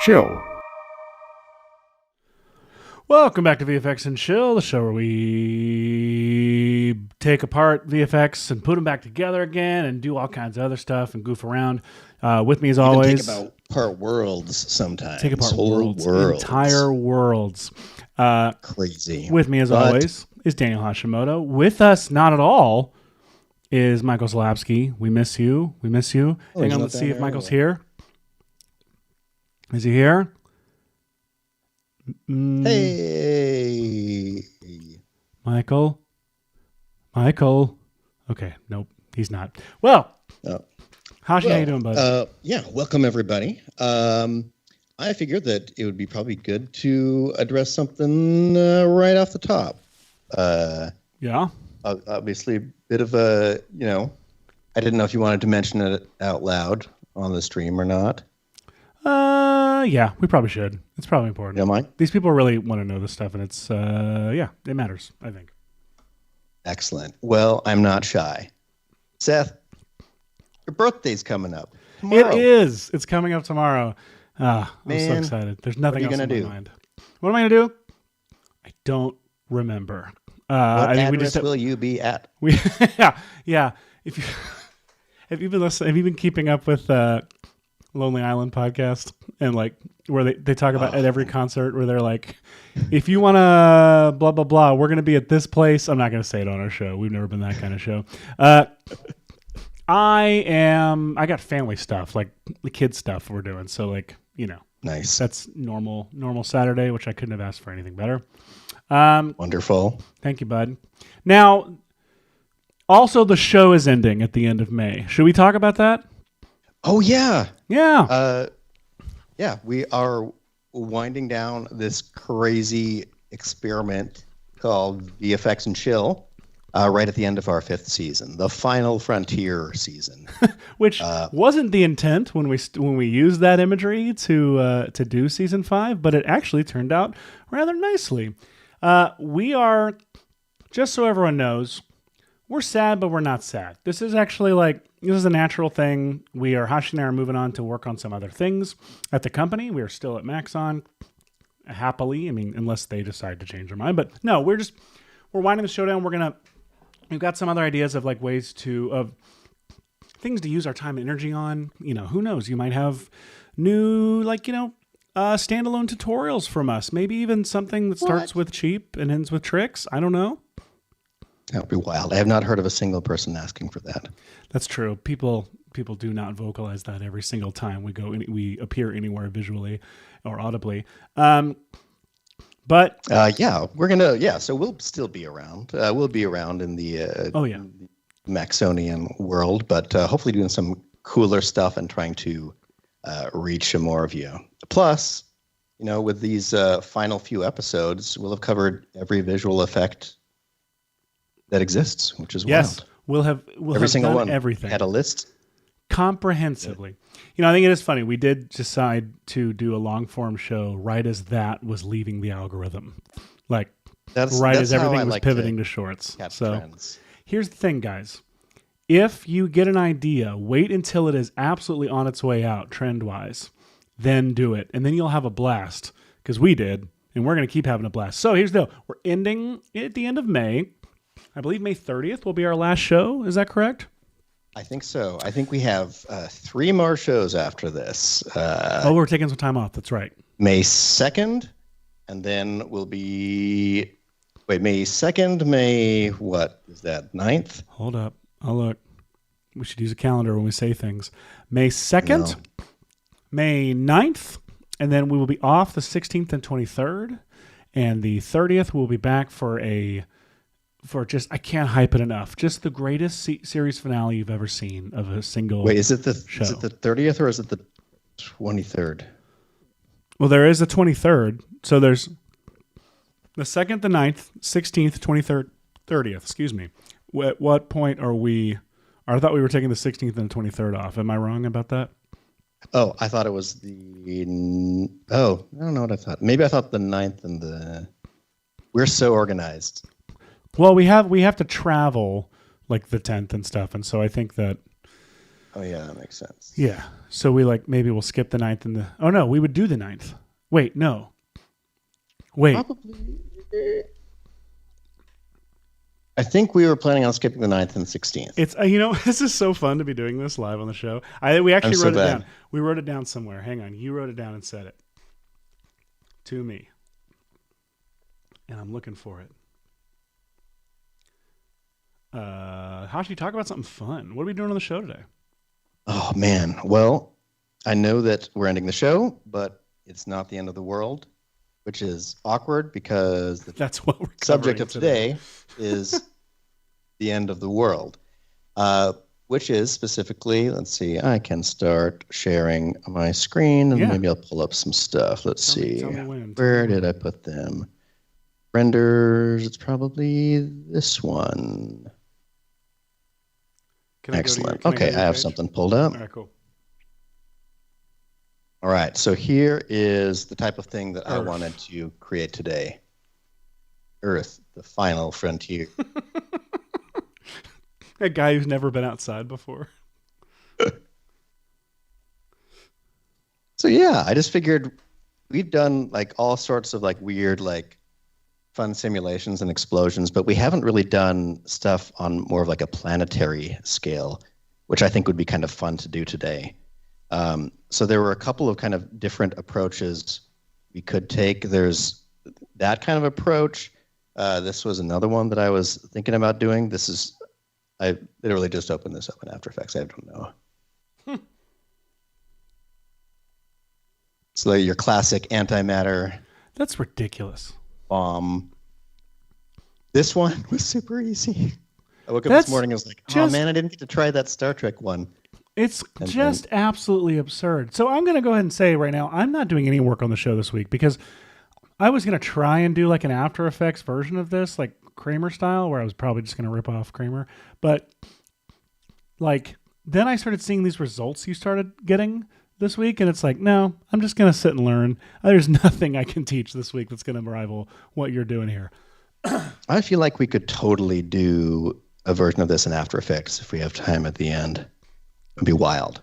Chill. Welcome back to VFX and Chill, the show where we take apart VFX and put them back together again and do all kinds of other stuff and goof around. With me as always. Take apart worlds sometimes. Take apart Whole worlds. Entire worlds. Crazy. With me as always is Daniel Hashimoto. With us, not at all, is Michael Zalapsky. We miss you. We miss you. Hang on, let's see if Michael's here. Is he here? Hey. Michael. Okay, nope, he's not. Well, Hashi, how you doing, bud? Yeah, welcome everybody. I figured that it would be probably good to address something right off the top. Yeah. Obviously, a bit of a, I didn't know if you wanted to mention it out loud on the stream or not. Yeah, we probably should. It's probably important. You don't mind? These people really want to know this stuff, and it's, it matters, I think. Excellent. Well, I'm not shy. Seth, your birthday's coming up tomorrow. It is. It's coming up tomorrow. I'm Man, so excited. There's nothing else in my mind. What am I going to do? I don't remember. What I think address will you be at? Yeah. If you have you been listening? Have you been keeping up with Lonely Island podcast and where they talk about at every concert where they're like, if you want to blah blah blah, we're going to be at this place. I'm not going to say it on our show. We've never been that kind of show. I got family stuff, like the kids stuff we're doing. So Nice. That's normal Saturday, which I couldn't have asked for anything better. Wonderful. Thank you, bud. Now, also the show is ending at the end of May. Should we talk about that? Oh, yeah. Yeah. We are winding down this crazy experiment called VFX and Chill right at the end of our 5th season, the final frontier season. Which wasn't the intent when we used that imagery to do season 5, but it actually turned out rather nicely. We are, just so everyone knows, we're sad, but we're not sad. This is actually this is a natural thing. Hashi and I are moving on to work on some other things at the company. We are still at Maxon, happily. I mean, unless they decide to change their mind. But no, we're winding the show down. We've got some other ideas of ways of things to use our time and energy on. Who knows? You might have new, standalone tutorials from us. Maybe even something that starts with cheap and ends with tricks. I don't know. That would be wild. I have not heard of a single person asking for that. That's true. People do not vocalize that every single time we appear anywhere visually or audibly. But we're gonna. So we'll still be around. We'll be around in the Maxonian world, but hopefully doing some cooler stuff and trying to reach more of you. Plus, with these final few episodes, we'll have covered every visual effect that exists, which is wild. We'll every single done one. Everything had a list comprehensively. I think it is funny. We did decide to do a long form show right as that was leaving the algorithm, that's as everything was pivoting to shorts. So trends. Here's the thing, guys. If you get an idea, wait until it is absolutely on its way out trend wise, then do it, and then you'll have a blast because we did, and we're going to keep having a blast. So here's the deal: we're ending at the end of May. I believe May 30th will be our last show. Is that correct? I think so. I think we have 3 more shows after this. We're taking some time off. That's right. May 2nd, and then we'll be... Wait, May 2nd, what is that, 9th? Hold up. I'll look. We should use a calendar when we say things. May 2nd, May 9th, and then we will be off the 16th and 23rd, and the 30th we'll be back for I can't hype it enough. Just the greatest series finale you've ever seen of a single. Wait, is it the show. Is it the 30th or is it the 23rd? Well, there is a 23rd. So there's the 2nd, the 9th, 16th, 23rd, 30th. Excuse me. At what point are we? I thought we were taking the 16th and the 23rd off. Am I wrong about that? Oh, I thought it was I don't know what I thought. Maybe I thought the 9th and the. We're so organized. Well, we have to travel the 10th and stuff, and so I think that Oh yeah, that makes sense. Yeah. So we maybe we'll skip the 9th and oh no, we would do the 9th. Wait, no. Wait. Probably. I think we were planning on skipping the 9th and 16th. It's this is so fun to be doing this live on the show. We actually wrote it down. We wrote it down somewhere. Hang on, you wrote it down and said it to me, and I'm looking for it. Hashi, talk about something fun. What are we doing on the show today? Oh man, well, I know that we're ending the show, but it's not the end of the world, which is awkward because that's what we're subject of today is the end of the world, which is specifically, let's see, I can start sharing my screen and maybe I'll pull up some stuff. Let's see. Where did I put them? Renders, it's probably this one. Excellent. Okay, I have something pulled up. All right, cool. All right, so here is the type of thing that I wanted to create today. Earth, the final frontier. A guy who's never been outside before. So yeah, I just figured we've done all sorts of weird fun simulations and explosions, but we haven't really done stuff on more of a planetary scale, which I think would be kind of fun to do today. So there were a couple of kind of different approaches we could take. There's that kind of approach. This was another one that I was thinking about doing. I literally just opened this up in After Effects. I don't know. It's your classic antimatter. That's ridiculous. Bomb. This one was super easy. I woke up this morning and was like, oh man, I didn't get to try that Star Trek one. It's just absolutely absurd. So I'm going to go ahead and say right now, I'm not doing any work on the show this week because I was going to try and do an After Effects version of this, Kramer style, where I was probably just going to rip off Kramer. But then I started seeing these results you started getting this week, and it's no, I'm just going to sit and learn. There's nothing I can teach this week that's going to rival what you're doing here. I feel like we could totally do a version of this in After Effects if we have time at the end. It'd be wild.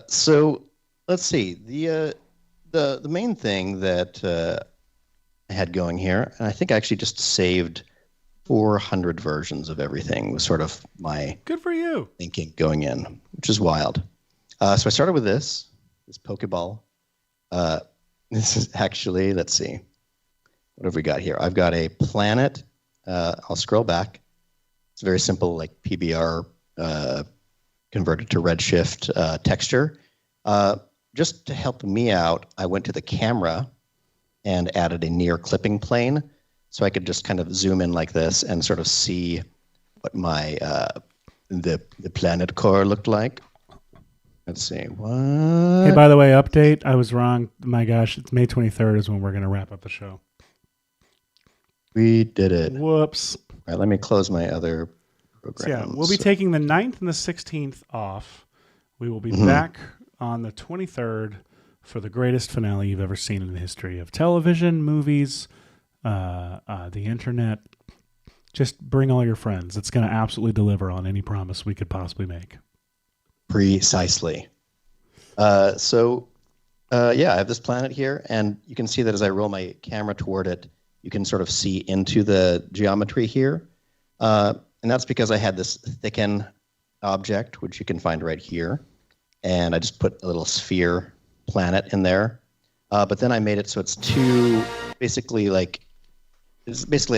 So let's see. The main thing that I had going here, and I think I actually just saved 400 versions of everything, was sort of my good for you thinking going in, which is wild. So I started with this Pokeball. This is actually, let's see, what have we got here? I've got a planet. I'll scroll back. It's very simple, PBR converted to redshift texture. Just to help me out, I went to the camera and added a near clipping plane, so I could just kind of zoom in like this and sort of see what my the planet core looked like. Let's see. What? Hey, by the way, update. I was wrong. My gosh, it's May 23rd is when we're going to wrap up the show. We did it. Whoops. All right, let me close my other programs. So we'll be taking the 9th and the 16th off. We will be back on the 23rd for the greatest finale you've ever seen in the history of television, movies, the internet. Just bring all your friends. It's going to absolutely deliver on any promise we could possibly make. Precisely. I have this planet here, and you can see that as I roll my camera toward it, you can sort of see into the geometry here. And that's because I had this thicken object, which you can find right here. And I just put a little sphere planet in there. But then I made it so it's basically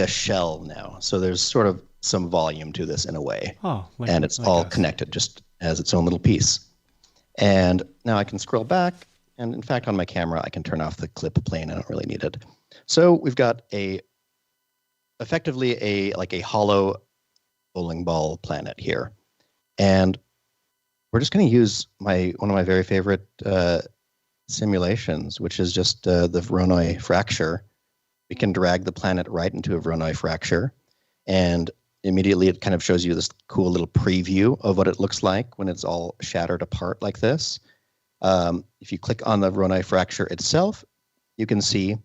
a shell now. So there's sort of some volume to this in a way. And it's all connected just as its own little piece. And now I can scroll back. And in fact, on my camera, I can turn off the clip plane. I don't really need it. So we've got effectively a hollow bowling ball planet here. And we're just going to use one of my very favorite simulations, which is just the Voronoi fracture. We can drag the planet right into a Voronoi fracture, and immediately it kind of shows you this cool little preview of what it looks like when it's all shattered apart like this. If you click on the Voronoi fracture itself, you can see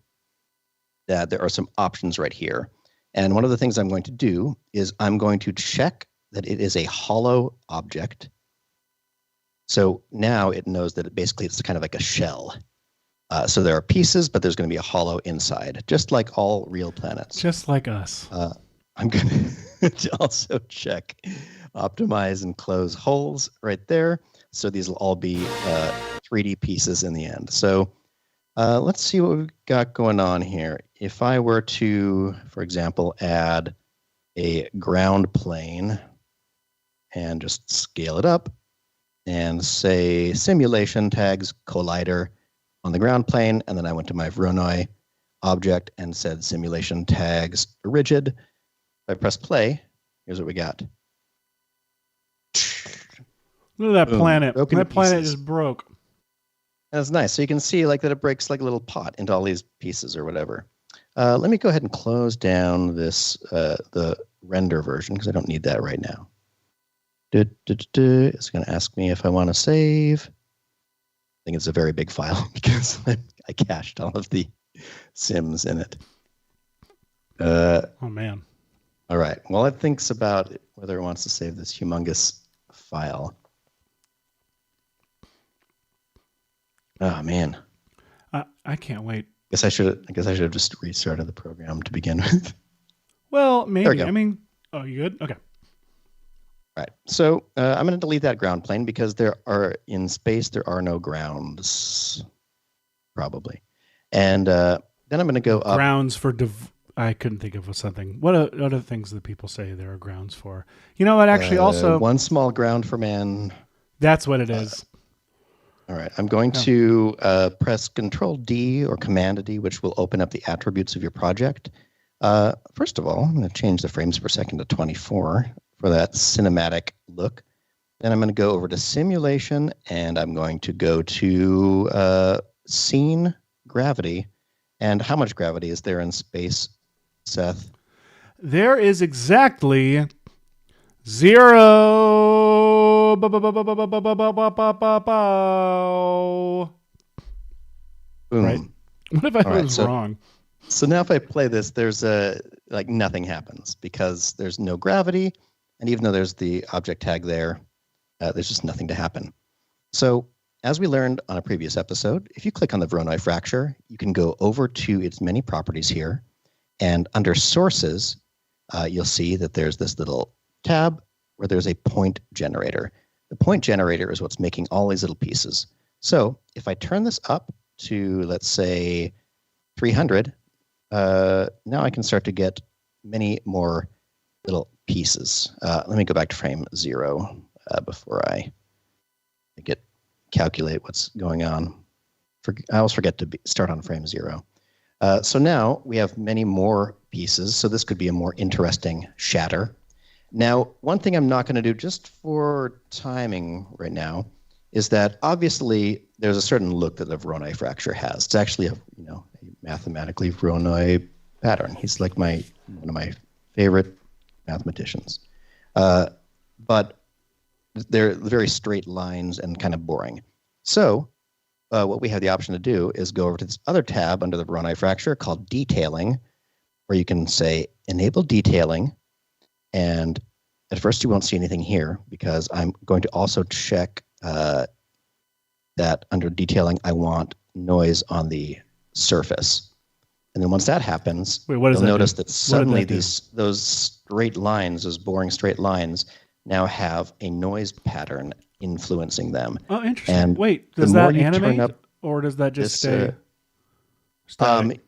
that there are some options right here. And one of the things I'm going to do is I'm going to check that it is a hollow object, So now it knows that basically it's kind of like a shell. So there are pieces, but there's going to be a hollow inside, just like all real planets. Just like us. I'm going to also check optimize and close holes right there. So these will all be 3D pieces in the end. So let's see what we've got going on here. If I were to, for example, add a ground plane and just scale it up and say simulation tags collider on the ground plane, and then I went to my Voronoi object and said simulation tags rigid. If I press play, here's what we got. Look at that planet. Broken That planet pieces. just broke. That's nice. So you can see like that it breaks like a little pot into all these pieces or whatever. Let me go ahead and close down this the render version because I don't need that right now. It's going to ask me if I want to save. I think it's a very big file because I cached all of the sims in it. Oh, man. All right. Well, it thinks about whether it wants to save this humongous file. Oh, man. I can't wait. I guess I should have just restarted the program to begin with. Well, There we maybe. go. I mean, oh, you good? Okay. Right. So I'm going to delete that ground plane because in space there are no grounds, probably. And then I'm going to go up. Grounds for I couldn't think of something. What are things that people say there are grounds for? You know what? Actually, also one small ground for man. that's what it is. All right. I'm going to press Control D or Command D, which will open up the attributes of your project. First of all, I'm going to change the frames per second to 24 for that cinematic look. Then I'm going to go over to simulation and I'm going to go to scene gravity. And how much gravity is there in space, Seth? There is exactly 0. Boom. Right? What if I All right, was so- wrong? So now if I play this, there's nothing happens because there's no gravity. And even though there's the object tag there, there's just nothing to happen. So as we learned on a previous episode, if you click on the Voronoi fracture, you can go over to its many properties here. And under sources, you'll see that there's this little tab where there's a point generator. The point generator is what's making all these little pieces. So if I turn this up to, let's say, 300, now I can start to get many more little pieces. Let me go back to frame 0 before I calculate what's going on. I always forget to start on frame 0. So now we have many more pieces. So this could be a more interesting shatter. Now, one thing I'm not going to do just for timing right now is that obviously there's a certain look that the Voronoi fracture has. It's actually a mathematically Voronoi pattern. He's like one of my favorite mathematicians. But they're very straight lines and kind of boring. So what we have the option to do is go over to this other tab under the Voronoi fracture called detailing, where you can say enable detailing. And at first you won't see anything here because I'm going to also check that under detailing, I want noise on the surface. And then once that happens, Wait, what does you'll that notice do? that suddenly What did that do? those straight lines, those boring straight lines, now have a noise pattern influencing them. Oh, interesting. And Wait, the does more that you turn animate up or does that just this, stay static?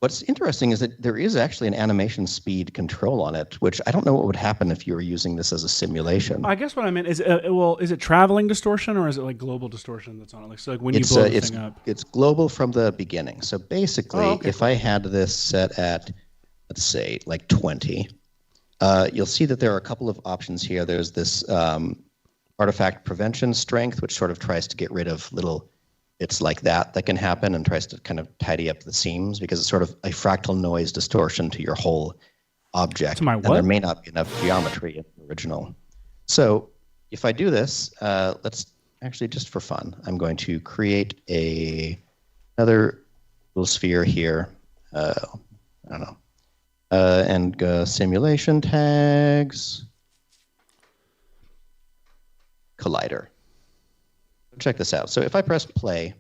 What's interesting is that there is actually an animation speed control on it, which I don't know what would happen if you were using this as a simulation. I guess what I meant is, is it traveling distortion or is it like global distortion that's on it? Like, so like when you blow the thing up. It's global from the beginning. So basically, if I had this set at, let's say, like 20, you'll see that there are a couple of options here. There's this artifact prevention strength, which sort of tries to get rid of little bits like that can happen and tries to kind of tidy up the seams because it's sort of a fractal noise distortion to your whole object. To my And what? there may not be enough geometry in the original. So if I do this, let's actually just for fun, I'm going to create another little sphere here. I don't know. And go simulation tags, collider. check this out. So if I press play,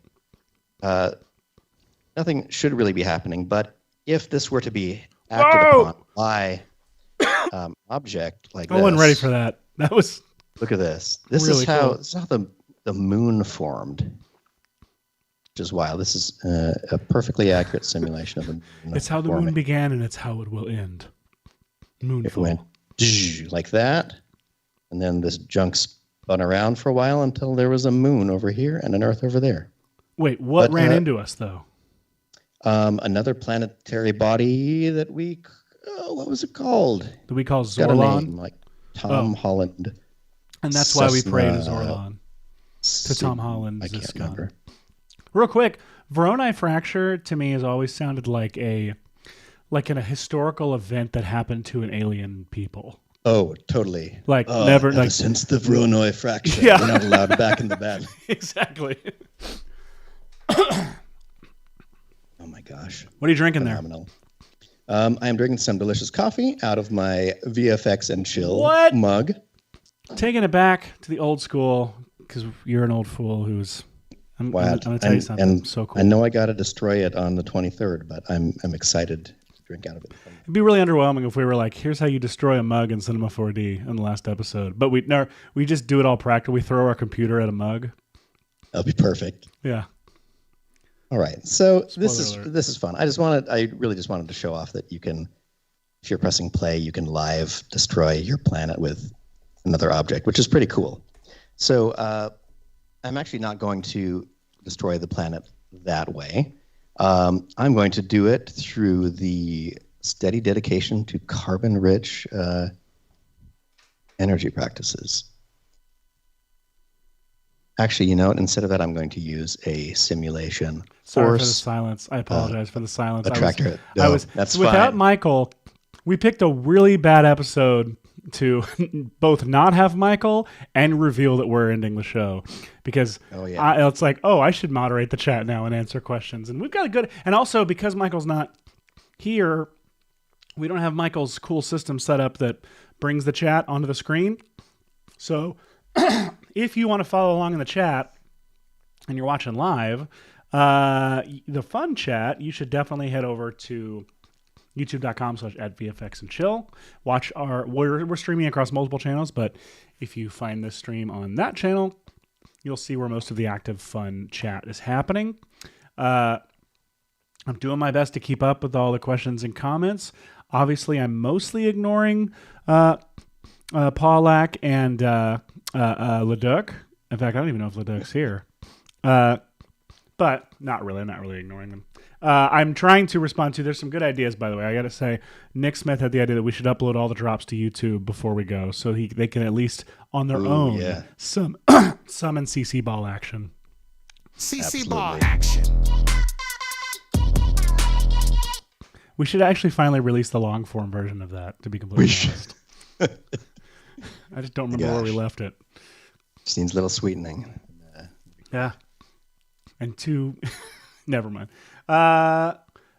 nothing should really be happening. But if this were to be acted upon by object like this, I wasn't ready for that. That was. Look at this. This really is how cool. this is how the moon formed, which is wild. This is a perfectly accurate simulation of the moon. It's how the moon began, and it's how it will end. Moonfall. It went like that, and then this junk spun around for a while until there was a moon over here and an Earth over there. Wait, what ran into us though? Another planetary body that what was it called? That we call Got a Zorlon? name, like Tom Holland. And that's why we pray to Zorlon. To Tom Holland. I can't remember. Real quick, Voronoi Fracture to me has always sounded like in a historical event that happened to an alien people. Oh, totally. Never since the Voronoi Fracture, we're not allowed back in the bed. Exactly. Oh my gosh. What are you drinking Phenomenal. There? I am drinking some delicious coffee out of my VFX and chill mug. Taking it back to the old school, because you're an old fool who's... I'm going to tell you something so cool. I know I got to destroy it on the 23rd, but I'm excited to drink out of it. It'd be really underwhelming if we were like, here's how you destroy a mug in Cinema 4D in the last episode. But we just do it all practical. We throw our computer at a mug. That'll be perfect. Yeah. All right. So Spoiler this is fun. I really just wanted to show off that you can, if you're pressing play, you can live destroy your planet with another object, which is pretty cool. So I'm actually not going to destroy the planet that way. I'm going to do it through the steady dedication to carbon-rich energy practices. Actually, you know what? Instead of that, I'm going to use a simulation. Sorry for the silence. I apologize for the silence. Attractor. That's without fine. Michael, we picked a really bad episode to both not have Michael and reveal that we're ending the show, because it's like, I should moderate the chat now and answer questions, and we've got a good, and also because Michael's not here, we don't have Michael's cool system set up that brings the chat onto the screen. So if you want to follow along in the chat and you're watching live, the fun chat, you should definitely head over to youtube.com/@VFXandChill. Watch we're streaming across multiple channels, but if you find this stream on that channel, you'll see where most of the active fun chat is happening. I'm doing my best to keep up with all the questions and comments. Obviously, I'm mostly ignoring Paulak and Leduc. In fact, I don't even know if Leduc's here. But not really. I'm not really ignoring them. I'm trying to respond to. There's some good ideas, by the way. I got to say, Nick Smith had the idea that we should upload all the drops to YouTube before we go, so they can at least on their own summon CC ball action. CC ball action. We should actually finally release the long form version of that. To be completely honest, I just don't remember where we left it. Just needs a little sweetening. Yeah, and never mind. All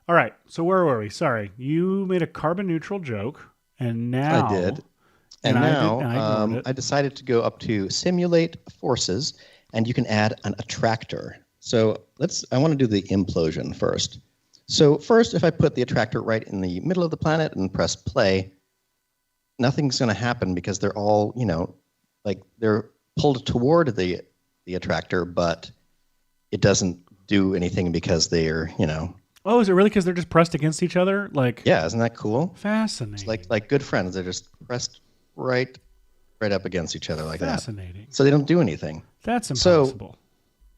right. So where were we? Sorry, you made a carbon neutral joke, and now I did. And now I decided to go up to simulate forces, and you can add an attractor. So I want to do the implosion first. So first, if I put the attractor right in the middle of the planet and press play, nothing's going to happen because they're all, they're pulled toward the attractor, but it doesn't do anything because they're, Oh, is it really because they're just pressed against each other? Yeah, isn't that cool? Fascinating. It's like good friends. They're just pressed right up against each other like Fascinating. that. So they don't do anything. That's impossible. So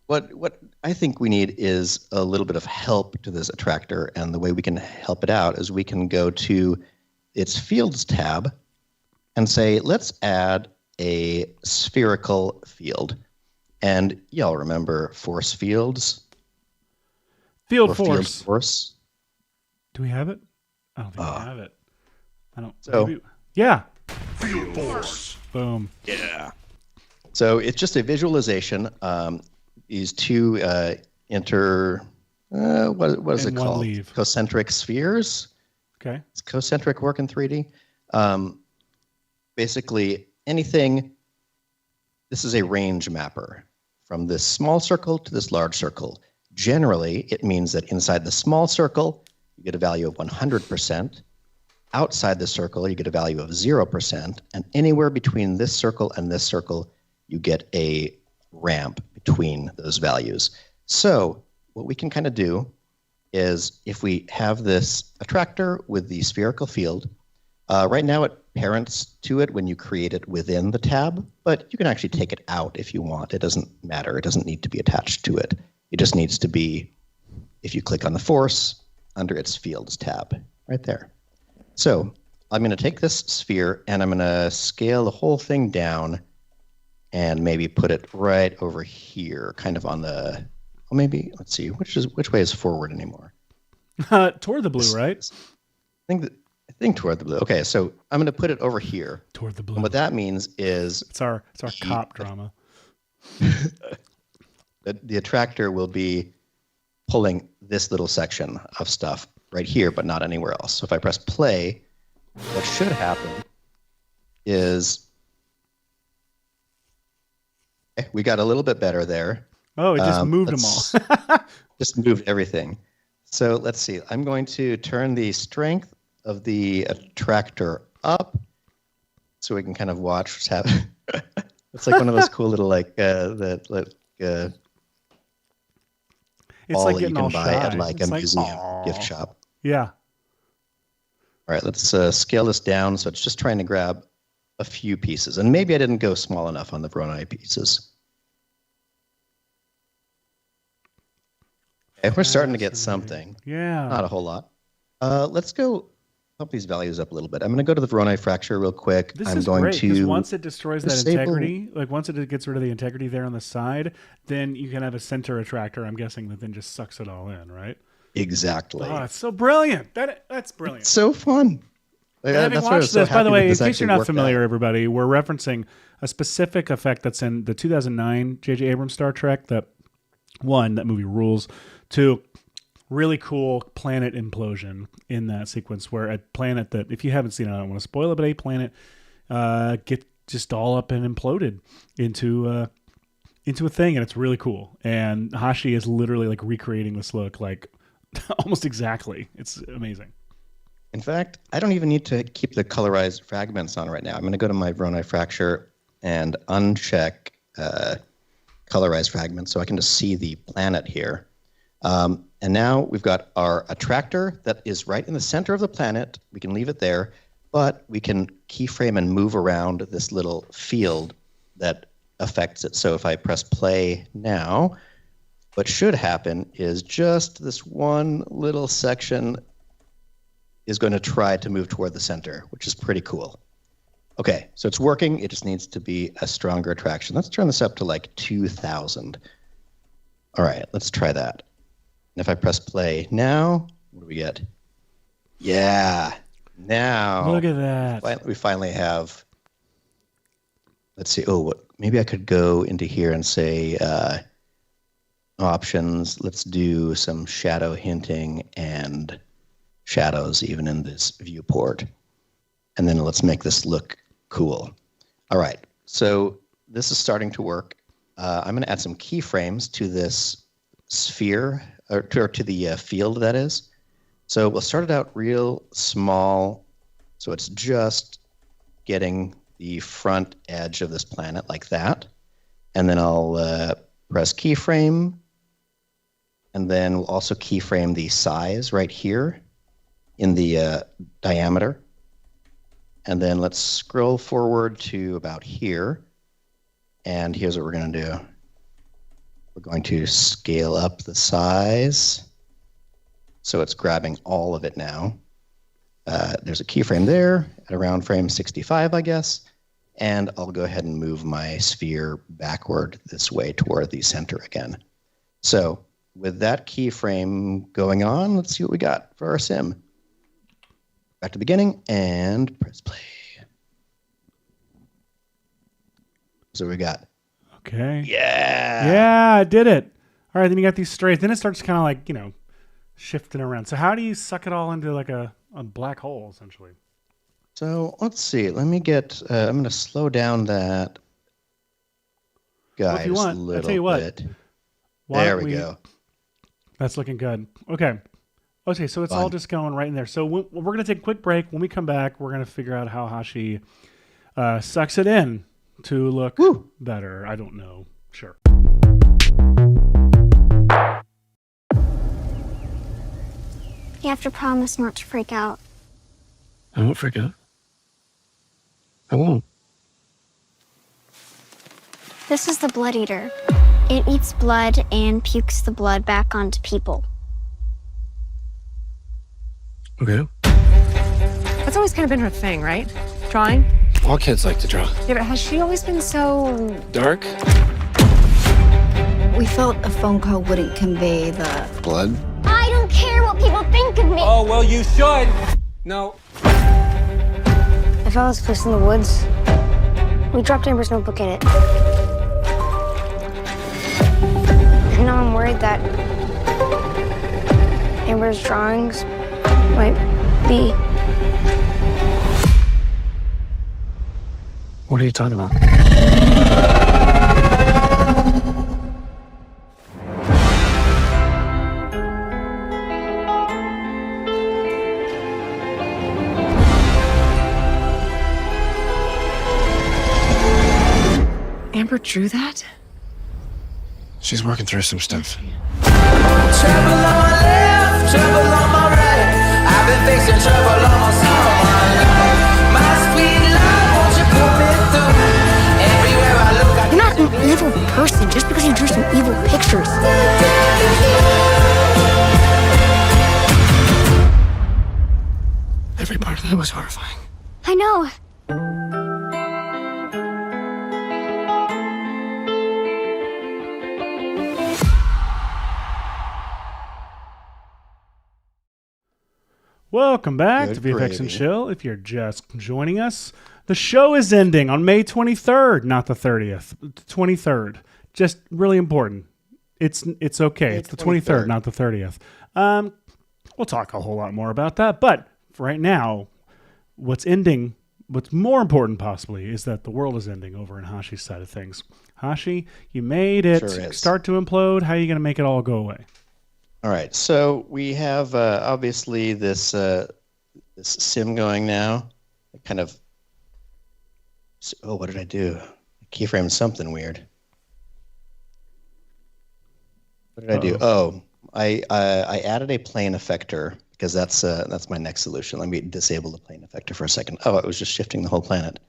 what I think we need is a little bit of help to this attractor, and the way we can help it out is we can go to its Fields tab and say, let's add a spherical field. And y'all remember force fields? Field force. Force. Do we have it? I don't think we have it. I don't. So, yeah. Field force. Boom. Yeah. So it's just a visualization. These two what is it called? Leave. Concentric spheres. Okay. It's concentric work in 3D. Basically anything. This is a range mapper from this small circle to this large circle. Generally, it means that inside the small circle, you get a value of 100%. Outside the circle, you get a value of 0%. And anywhere between this circle and this circle, you get a ramp between those values. So what we can kind of do is if we have this attractor with the spherical field, right now it parents to it when you create it within the tab, but you can actually take it out if you want. It doesn't matter. It doesn't need to be attached to it. It just needs to be, if you click on the force, under its fields tab, right there. So I'm going to take this sphere and I'm going to scale the whole thing down and maybe put it right over here, kind of on the, well, maybe, let's see, which way is forward anymore? Toward the blue, right? I think toward the blue. Okay, so I'm going to put it over here. Toward the blue. And what that means is it's our cop drama. The attractor will be pulling this little section of stuff right here, but not anywhere else. So if I press play, what should happen is we got a little bit better there. Oh, it just moved them all. Just moved everything. So let's see. I'm going to turn the strength of the attractor up so we can kind of watch what's happening. It's like one of those cool little it's like that you getting all can buy shy. at like It's a like, museum aw. gift shop. Yeah. All right, let's scale this down so it's just trying to grab a few pieces. And maybe I didn't go small enough on the Voronoi pieces. Okay, we're starting to get something. Yeah. Not a whole lot. Let's go pump these values up a little bit. I'm going to go to the Voronoi fracture real quick. This I'm is going great because to once it destroys that disable- integrity, like once it gets rid of the integrity there on the side, then you can have a center attractor, I'm guessing, that then just sucks it all in, right? Exactly. Oh, it's so brilliant. That's brilliant. It's so fun. And having That's why I was watched so this, by happy the that way, in this case actually you're not worked familiar, out. everybody, we're referencing a specific effect that's in the 2009 J.J. Abrams Star Trek. That movie rules. Two, really cool planet implosion in that sequence where a planet that, if you haven't seen it, I don't want to spoil it, but a planet get just all up and imploded into a thing, and it's really cool. And Hashi is literally like recreating this look like almost exactly. It's amazing. In fact, I don't even need to keep the colorized fragments on right now. I'm going to go to my Voronoi fracture and uncheck colorized fragments so I can just see the planet here. And now we've got our attractor that is right in the center of the planet. We can leave it there, but we can keyframe and move around this little field that affects it. So if I press play now, what should happen is just this one little section is going to try to move toward the center, which is pretty cool. Okay, so it's working. It just needs to be a stronger attraction. Let's turn this up to like 2,000. All right, let's try that. And if I press play now, what do we get? Yeah, now. Look at that. We finally have, let's see, maybe I could go into here and say options. Let's do some shadow hinting and shadows even in this viewport. And then let's make this look cool. All right, so this is starting to work. I'm going to add some keyframes to this sphere, or to the field, that is. So we'll start it out real small, so it's just getting the front edge of this planet like that. And then I'll press keyframe, and then we'll also keyframe the size right here in the diameter. And then let's scroll forward to about here. And here's what we're going to do. We're going to scale up the size so it's grabbing all of it now. There's a keyframe there at around frame 65, I guess. And I'll go ahead and move my sphere backward this way toward the center again. So with that keyframe going on, let's see what we got for our sim. Back to the beginning and press play. So we got. Okay. Yeah. Yeah, I did it. All right, then you got these strays. Then it starts kind of like, shifting around. So how do you suck it all into like a black hole, essentially? So let's see. Let me get, I'm going to slow down that guy Well, if you just want, a I'll little tell you what. bit. Why There don't we go. That's looking good. Okay. Okay, so it's all Fun. just going right in there. So we're going to take a quick break. When we come back, we're going to figure out how Hashi sucks it in to look better. I don't know. Sure. You have to promise not to freak out. I won't freak out. I won't. This is the blood eater. It eats blood and pukes the blood back onto people. Okay. That's always kind of been her thing, right? Drawing? All kids like to draw. Yeah, but has she always been so... Dark? We felt a phone call wouldn't convey the... Blood? I don't care what people think of me. Oh, well, you should. No. I found this place in the woods. We dropped Amber's notebook in it. And now I'm worried that Amber's drawings might be... What are you talking about? Amber drew that? She's working through some stuff. Trouble on my left, trouble on my right. I've been facing trouble almost all my life. My sweet love, won't you put me through? Everywhere I look, I You're not an evil person just because you drew some evil pictures. Every part of that was horrifying. I know. Welcome back Good to VFX and gravy. Chill. If you're just joining us, the show is ending on May 23rd, not the 30th. The 23rd. Just really important. It's okay. May It's the 23rd, 23rd. not the 30th. We'll talk a whole lot more about that, but for right now, what's more important possibly is that the world is ending over in Hashi's side of things. Hashi, you made it Sure is. start to implode. How are you going to make it all go away? All right, so we have obviously this sim going now. It kind of. Oh, what did I do? Keyframe something weird. What did I do? Oh, I added a plane effector because that's my next solution. Let me disable the plane effector for a second. Oh, it was just shifting the whole planet.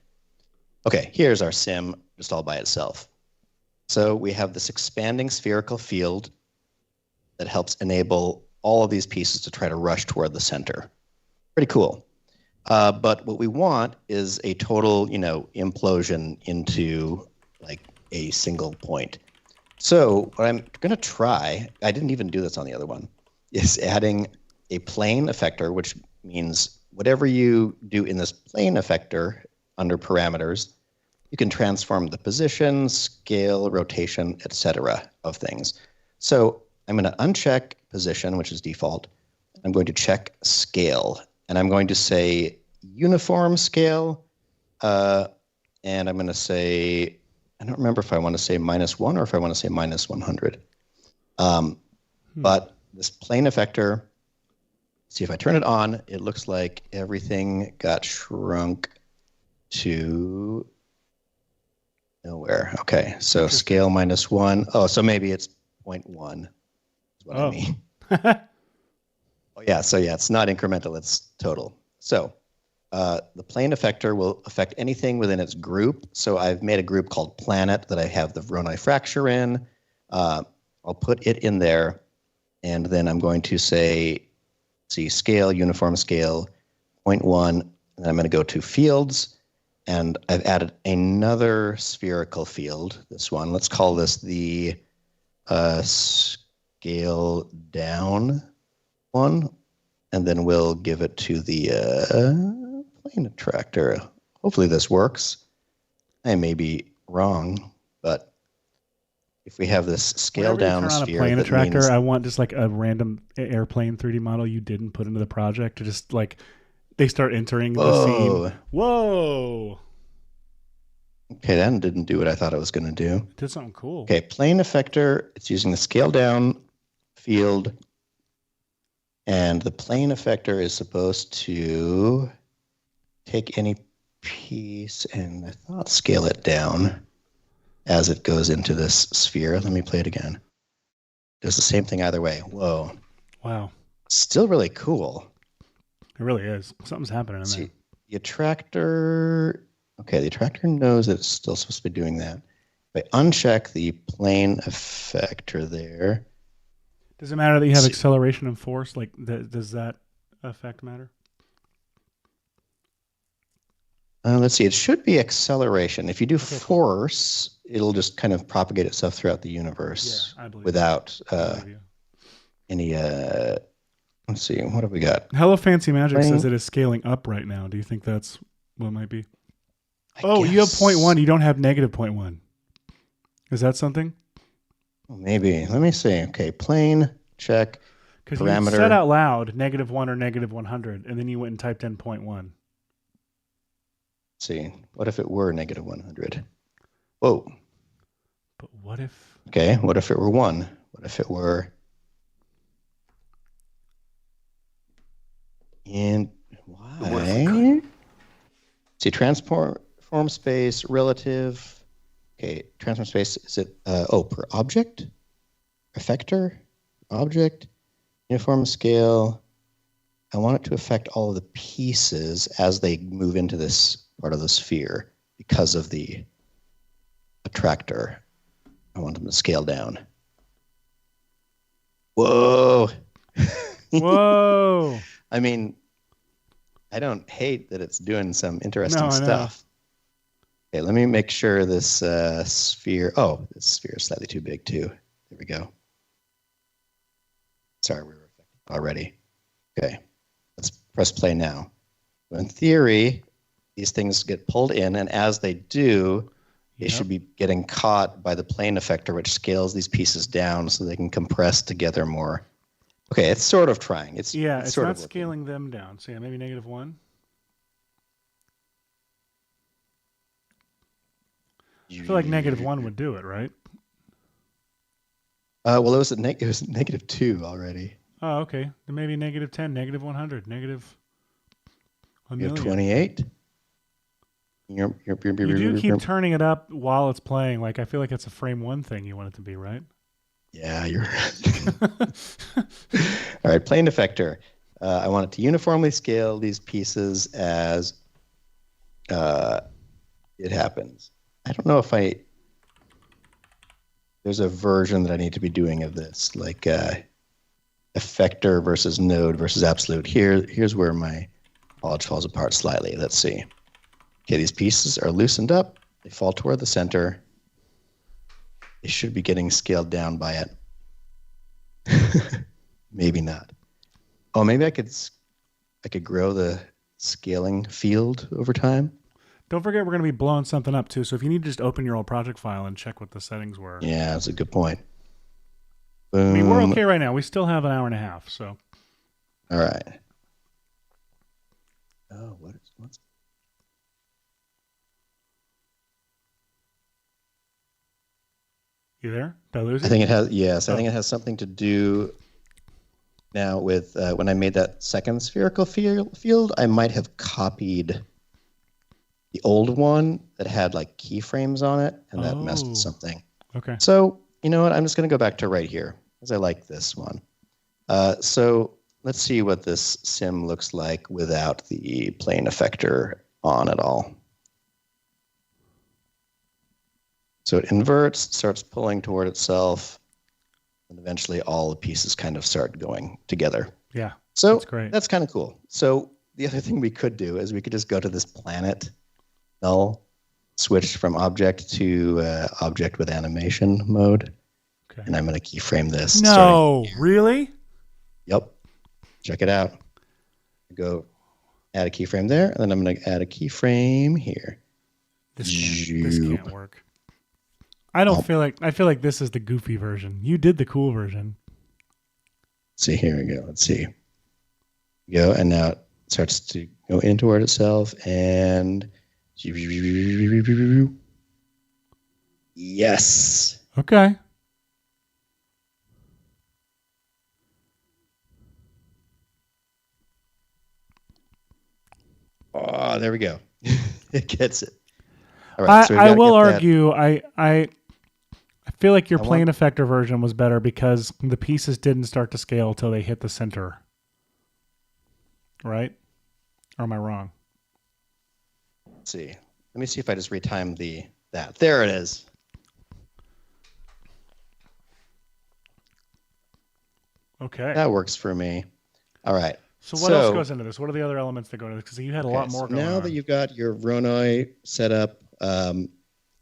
Okay, here's our sim just all by itself. So we have this expanding spherical field that helps enable all of these pieces to try to rush toward the center. Pretty cool. But what we want is a total, implosion into like a single point. So what I'm going to try, I didn't even do this on the other one, is adding a plane effector, which means whatever you do in this plane effector under parameters, you can transform the position, scale, rotation, etc. of things. So I'm going to uncheck position, which is default. I'm going to check scale, and I'm going to say uniform scale, and I'm going to say, I don't remember if I want to say -1 or if I want to say -100. But this plane effector, see if I turn it on, it looks like everything got shrunk to nowhere. Okay, so scale -1. Oh, so maybe it's 0.1 is what I mean. Oh yeah, so yeah, it's not incremental, it's total. So the plane effector will affect anything within its group. So I've made a group called Planet that I have the Voronoi fracture in. I'll put it in there, and then I'm going to say, scale, uniform scale, 0.1, and then I'm going to go to fields, and I've added another spherical field, this one. Let's call this the scale down one, and then we'll give it to the plane attractor. Hopefully this works. I may be wrong, but if we have this scale Whenever you down turn on sphere, a plane that attractor, means, I want just like a random airplane 3D model you didn't put into the project to just like they start entering the scene. Whoa! Okay, that didn't do what I thought it was going to do. It did something cool. Okay, plane effector. It's using the scale down field. And the plane effector is supposed to take any piece and I thought scale it down as it goes into this sphere. Let me play it again. Does the same thing either way. Whoa. Wow. Still really cool. It really is. Something's happening in there. See, the attractor. Okay, the attractor knows that it's still supposed to be doing that. If I uncheck the plane effector there. Does it matter that you have acceleration and force? Like, does that effect matter? Let's see. It should be acceleration. If you do force, it'll just kind of propagate itself throughout the universe without any. Let's see. What have we got? Hello Fancy Magic says it is scaling up right now. Do you think that's what it might be? You have 0.1. You don't have negative 0.1. Is that something? Maybe. Let me see. Okay, plane check. Because you parameter. said out loud -1 or -100, and then you went and typed in 0.1. See, what if it were -100? Whoa. But what if? Okay, what if it were 1? What if it were in why? See, transform space relative. Okay, transform space is it per object, effector, object, uniform scale. I want it to affect all of the pieces as they move into this part of the sphere because of the attractor. I want them to scale down. Whoa. Whoa. I mean, I don't hate that it's doing some interesting I know. stuff. Okay, let me make sure this sphere. Oh, this sphere is slightly too big too. There we go. Sorry, we were affected already. Okay, let's press play now. In theory, these things get pulled in, and as they do, they should be getting caught by the plane effector, which scales these pieces down so they can compress together more. Okay, it's sort of trying. It's sort not of scaling them down. So yeah, maybe -1. I feel like -1 would do it, right? Well, it was -2 already. Oh, okay. Then maybe -10, -100, -1 You have million. 28. You do keep turning it up while it's playing. Like I feel like it's a frame 1 thing you want it to be, right? Yeah, you're right. All right, plane effector. I want it to uniformly scale these pieces as it happens. I don't know if there's a version that I need to be doing of this, like effector versus node versus absolute. Here's where my knowledge falls apart slightly. Let's see. Okay, these pieces are loosened up. They fall toward the center. They should be getting scaled down by it. Maybe not. Oh, maybe I could grow the scaling field over time. Don't forget we're going to be blowing something up too. So if you need to just open your old project file and check what the settings were. Yeah, that's a good point. I mean, we're okay right now. We still have an hour and a half. So. All right. Oh, what's? You there? Did I lose you? I think it has. Yes, I think it has something to do now with when I made that second spherical field. I might have copied the old one that had like keyframes on it, and that messed with something. Okay. So you know what? I'm just going to go back to right here because I like this one. So let's see what this sim looks like without the plane effector on at all. So it inverts, starts pulling toward itself, and eventually all the pieces kind of start going together. Yeah. So that's great. That's kind of cool. So the other thing we could do is we could just go to this planet null, switch from object to object with animation mode. Okay. And I'm going to keyframe this. No, really? Yep. Check it out. Go add a keyframe there, and then I'm going to add a keyframe here. This can't work. I feel like this is the goofy version. You did the cool version. See, here we go. Let's see. Go, and now it starts to go in toward itself, and Yes. Okay. Oh, there we go. It gets it. All right. So we've I gotta will get that- argue. I feel like your I plane want- effector version was better because the pieces didn't start to scale till they hit the center. Right? Or am I wrong? Let's see. Let me see if I just retime that. There it is. Okay. That works for me. All right. So what else goes into this? What are the other elements that go into this? Because you had a lot more so going now on. that you've got your Voronoi set up, I'm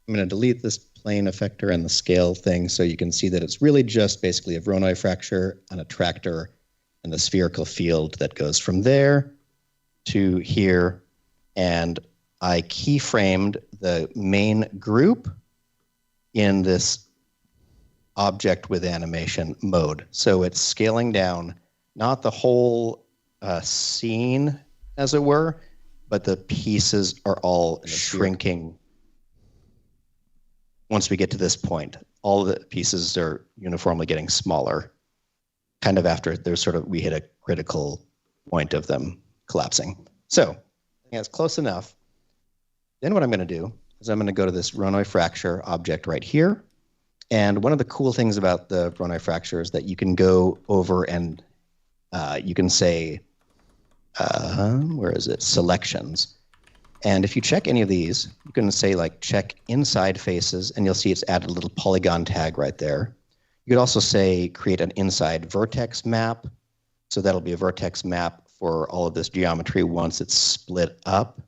going to delete this plane effector and the scale thing so you can see that it's really just basically a Voronoi fracture, an attractor, and the spherical field that goes from there to here. And I keyframed the main group in this object with animation mode. So it's scaling down, not the whole scene, as it were, but the pieces are all shrinking. Once we get to this point, all the pieces are uniformly getting smaller, kind of after we hit a critical point of them collapsing. So I think that's close enough. Then what I'm going to do is I'm going to go to this Voronoi fracture object right here. And one of the cool things about the Voronoi fracture is that you can go over and you can say, where is it? Selections. And if you check any of these, you can say like check inside faces, and you'll see it's added a little polygon tag right there. You could also say create an inside vertex map. So that'll be a vertex map for all of this geometry once it's split up.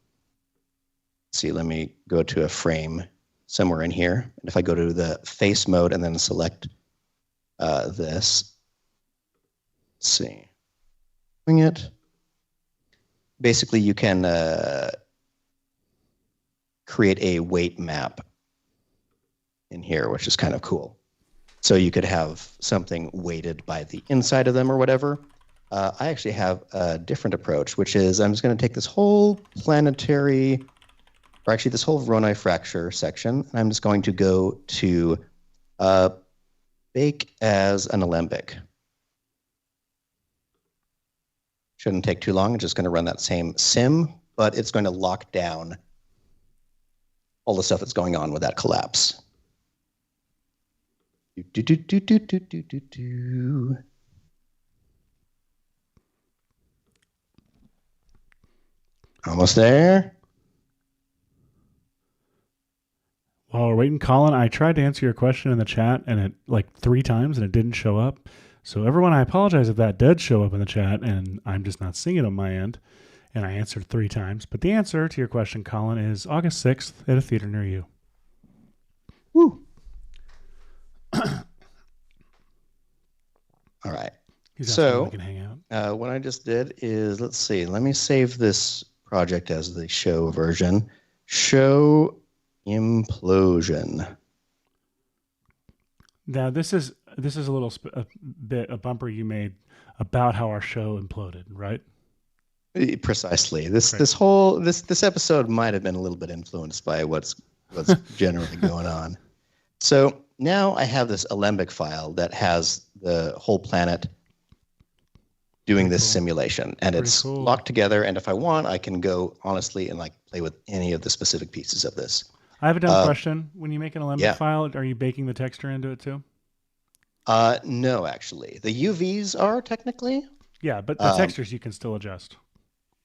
Let's see, let me go to a frame somewhere in here. And if I go to the face mode and then select this, let's see, bring it. Basically, you can create a weight map in here, which is kind of cool. So you could have something weighted by the inside of them or whatever. I actually have a different approach, which is I'm just going to take this whole planetary, or actually this whole Voronoi fracture section, and I'm just going to go to bake as an alembic. Shouldn't take too long. I'm just going to run that same sim, but it's going to lock down all the stuff that's going on with that collapse. Almost there. While we're waiting, Colin, I tried to answer your question in the chat and it like 3 times and it didn't show up. So everyone, I apologize if that did show up in the chat and I'm just not seeing it on my end. And I answered 3 times. But the answer to your question, Colin, is August 6th at a theater near you. Woo. All right. He's So, asking when we can hang out. what I just did is, let's see, let me save this project as the show version. Show implosion. Now, this is a little a bumper you made about how our show imploded, right? Precisely. This episode might have been a little bit influenced by what's generally going on. So now I have this alembic file that has the whole planet doing this simulation, and it's locked together. And if I want, I can go honestly and like play with any of the specific pieces of this. I have a dumb question. When you make an alembic file, are you baking the texture into it too? No, actually. The UVs are technically. Yeah, but the textures you can still adjust.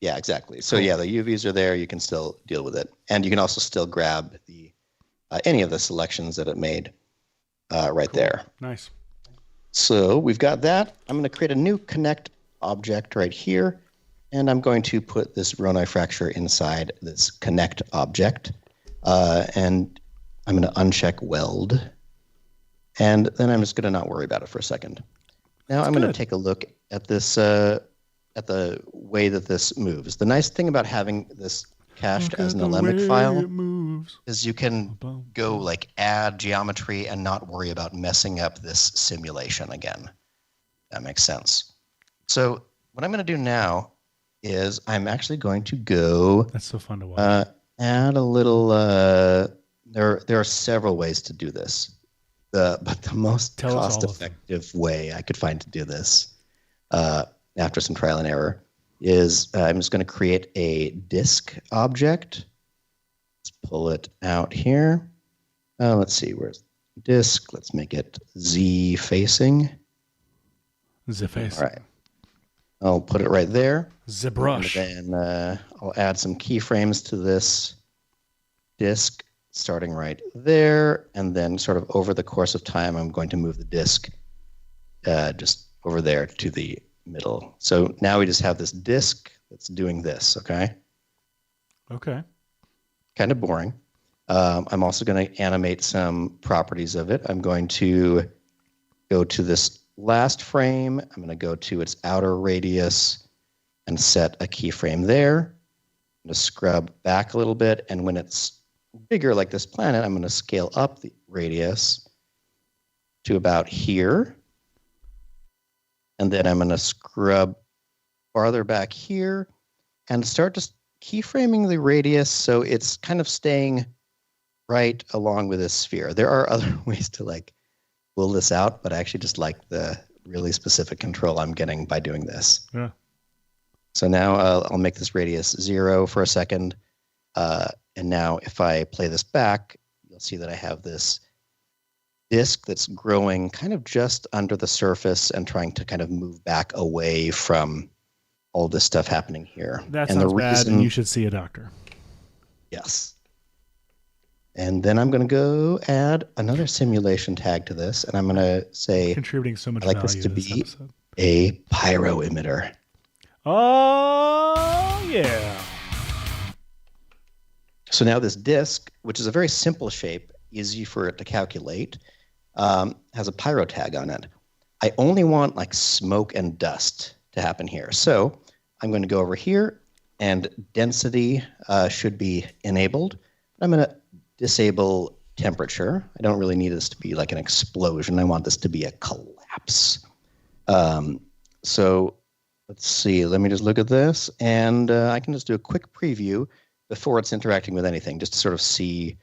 Yeah, exactly. So yeah, the UVs are there. You can still deal with it. And you can also still grab the any of the selections that it made right there. Nice. So we've got that. I'm going to create a new connect object right here. And I'm going to put this Voronoi fracture inside this connect object. And I'm going to uncheck weld. And then I'm just going to not worry about it for a second. Now I'm going to take a look at this, at the way that this moves. The nice thing about having this cached as an alembic file is you can go like add geometry and not worry about messing up this simulation again. That makes sense. So what I'm going to do now is I'm actually going to go. That's so fun to watch. Add a little There are several ways to do this. But the most Tell us all of them. cost-effective way I could find to do this, after some trial and error, is I'm just going to create a disk object. Let's pull it out here. Let's see, where's disk? Let's make it Z facing. The face. All right. I'll put it right there. The brush. And then I'll add some keyframes to this disk, starting right there. And then sort of over the course of time, I'm going to move the disk just over there to the middle. So now we just have this disk that's doing this, okay? Okay. Kind of boring. I'm also going to animate some properties of it. I'm going to go to this last frame. I'm going to go to its outer radius and set a keyframe there. I'm going to scrub back a little bit. And when it's bigger like this planet, I'm going to scale up the radius to about here. And then I'm going to scrub farther back here and start just keyframing the radius so it's kind of staying right along with this sphere. There are other ways to like pull this out, but I actually just like the really specific control I'm getting by doing this. Yeah. So now I'll make this radius 0 for a second. And now if I play this back, you'll see that I have this disk that's growing kind of just under the surface and trying to kind of move back away from all this stuff happening here. That and sounds the bad, reason, and you should see a doctor. Yes. And then I'm going to go add another simulation tag to this, and I'm going to say Contributing so much I like value this to this be episode. a pyro emitter. Oh, yeah. So now this disk, which is a very simple shape, easy for it to calculate, has a pyro tag on it. I only want like smoke and dust to happen here. So I'm going to go over here, and density should be enabled. I'm going to disable temperature. I don't really need this to be like an explosion. I want this to be a collapse. So let's see. Let me just look at this, and I can just do a quick preview before it's interacting with anything, just to sort of see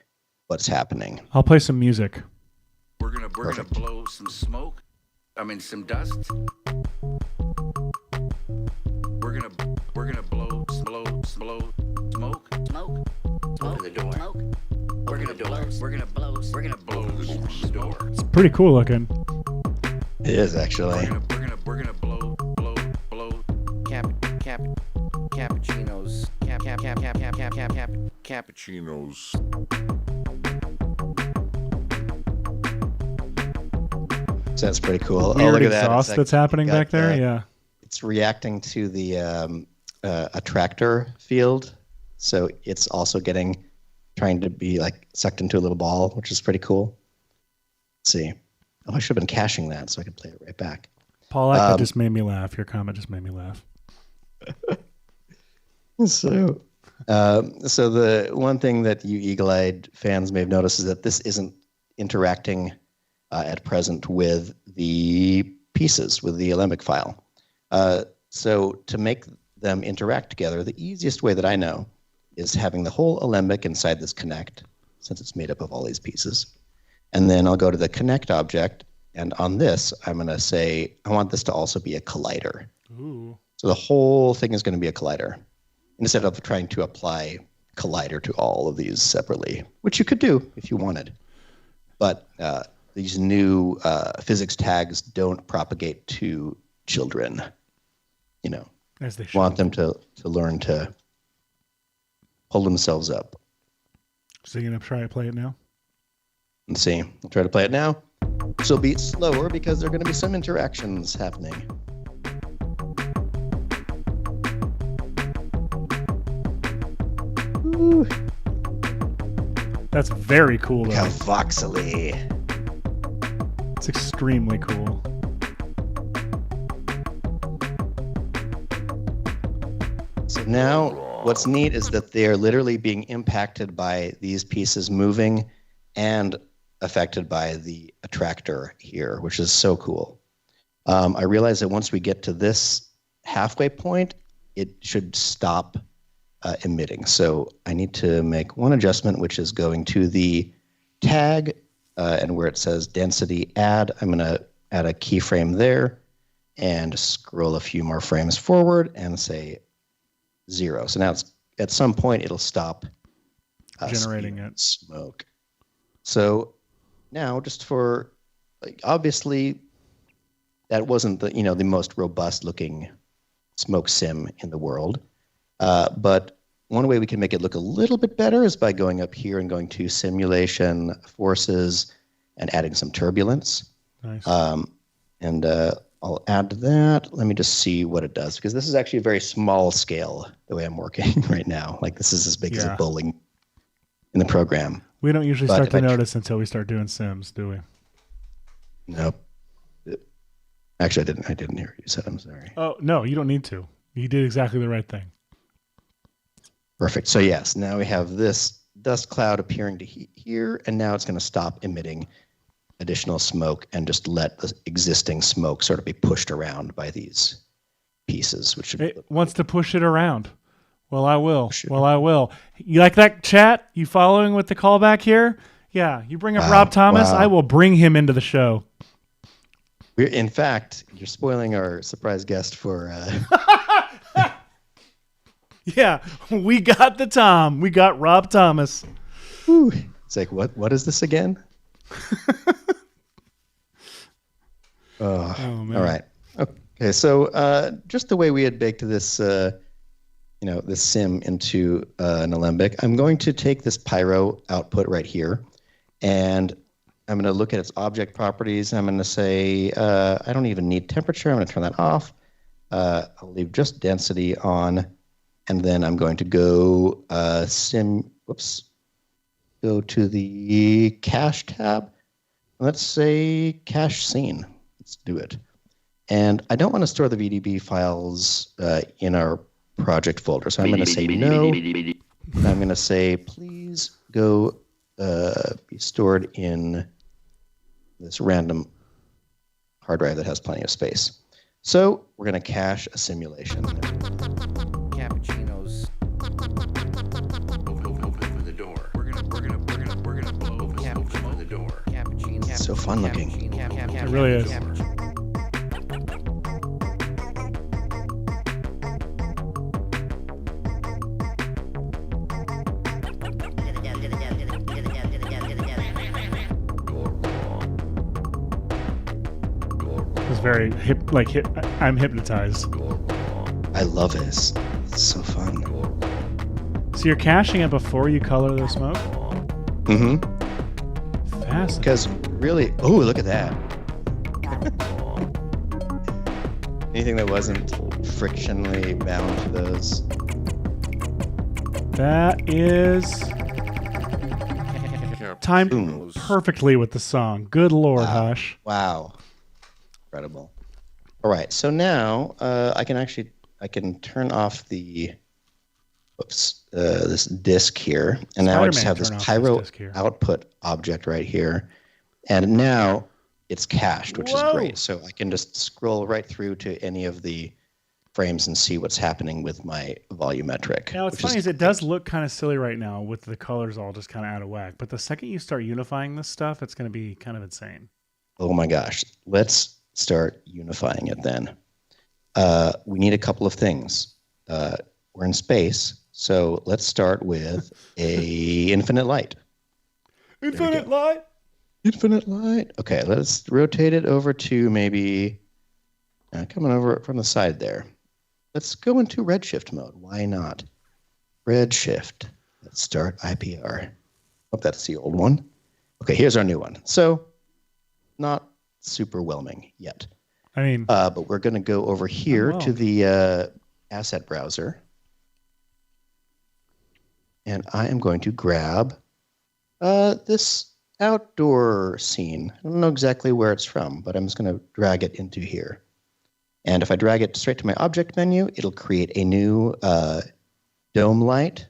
what's happening. I'll play some music. We're gonna blow some smoke. I mean some dust. We're gonna blow smoke. Open the door. We're gonna blow the door. It's pretty cool looking. It is actually. We're gonna blow cappuccinos. Cappuccinos. So that's pretty cool. Weird look at that. exhaust It's that's like- happening got back there. the- Yeah. It's reacting to the attractor field, so it's also trying to be like sucked into a little ball, which is pretty cool. Let's see. Oh, I should have been caching that so I could play it right back. Paul, that just made me laugh. Your comment just made me laugh. So the one thing that you eagle-eyed fans may have noticed is that this isn't interacting at present with the pieces, with the alembic file. So to make them interact together, the easiest way that I know is having the whole alembic inside this connect, since it's made up of all these pieces. And then I'll go to the connect object, and on this, I'm going to say, I want this to also be a collider. Ooh. So the whole thing is going to be a collider, instead of trying to apply collider to all of these separately, which you could do if you wanted. But these new physics tags don't propagate to children. You know, As they should. want them to learn to pull themselves up. So you're going to try to play it now? Let's see. I'll try to play it now. This will be slower because there are going to be some interactions happening. Ooh, That's very cool, look though. how voxely. It's extremely cool. So now what's neat is that they're literally being impacted by these pieces moving and affected by the attractor here, which is so cool. I realize that once we get to this halfway point, it should stop emitting. So I need to make one adjustment, which is going to the tag and where it says density add, I'm going to add a keyframe there and scroll a few more frames forward and say 0. So now it's, at some point it'll stop generating it. Smoke. So now just for, like, obviously that wasn't the most robust looking smoke sim in the world. But one way we can make it look a little bit better is by going up here and going to simulation forces and adding some turbulence. Nice. And I'll add that. Let me just see what it does, because this is actually a very small scale the way I'm working right now. Like, this is as big as a bowling in the program. We don't usually start to notice until we start doing sims, do we? Nope. Actually, I didn't hear what you said. I'm sorry. Oh, no, you don't need to. You did exactly the right thing. Perfect. So yes, now we have this dust cloud appearing to here, and now it's going to stop emitting additional smoke and just let the existing smoke sort of be pushed around by these pieces, which should it wants to push it around. Well, I will. Well, I will. You like that, chat? You following with the callback here? Yeah, you bring up Rob Thomas, I will bring him into the show. In fact, you're spoiling our surprise guest for... Yeah, we got the Tom. We got Rob Thomas. Whew. It's like, what is this again? Oh, man. All right. Okay, so just the way we had baked this, this sim into an Alembic, I'm going to take this pyro output right here, and I'm going to look at its object properties. And I'm going to say, I don't even need temperature. I'm going to turn that off. I'll leave just density on. And then I'm going to go go to the cache tab. Let's say cache scene. Let's do it. And I don't want to store the VDB files in our project folder. So I'm going to say no. And I'm going to say, please go be stored in this random hard drive that has plenty of space. So we're going to cache a simulation. Cappuccinos. Open the door. We're gonna blow open the door. Cappuccino. It's so fun looking. It really is. It's very I'm hypnotized. I love this. It's so fun. So you're caching it before you color the smoke? Mm-hmm. Fascinating. Because really, oh, look at that. Anything that wasn't frictionally bound to those. That is timed perfectly with the song. Good Lord, Hush. Wow. Incredible. All right, so now I can turn off the this disk here, and now I just have this pyro output object right here, and now it's cached, which is great. So I can just scroll right through to any of the frames and see what's happening with my volumetric. Now, what's funny is it does look kind of silly right now with the colors all just kind of out of whack, but the second you start unifying this stuff, it's going to be kind of insane. Oh my gosh. Let's start unifying it then. We need a couple of things. We're in space, so let's start with a infinite light. Infinite light? Infinite light. Okay, let's rotate it over to maybe coming over from the side there. Let's go into redshift mode. Why not? Redshift. Let's start IPR. Oh, that's the old one. Okay, here's our new one. So, not super whelming yet. I mean, but we're going to go over here to the asset browser. And I am going to grab this outdoor scene. I don't know exactly where it's from, but I'm just going to drag it into here. And if I drag it straight to my object menu, it'll create a new dome light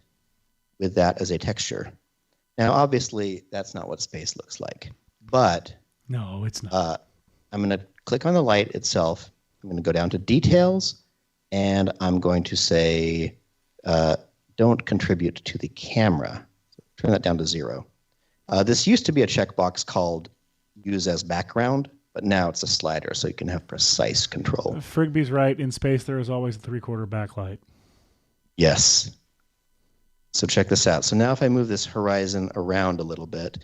with that as a texture. Now, obviously, that's not what space looks like. But no, it's not. I'm going to click on the light itself. I'm going to go down to details, and I'm going to say don't contribute to the camera. So turn that down to 0. This used to be a checkbox called use as background, but now it's a slider, so you can have precise control. Frigby's right. In space, there is always a 3/4 backlight. Yes. So check this out. So now if I move this horizon around a little bit,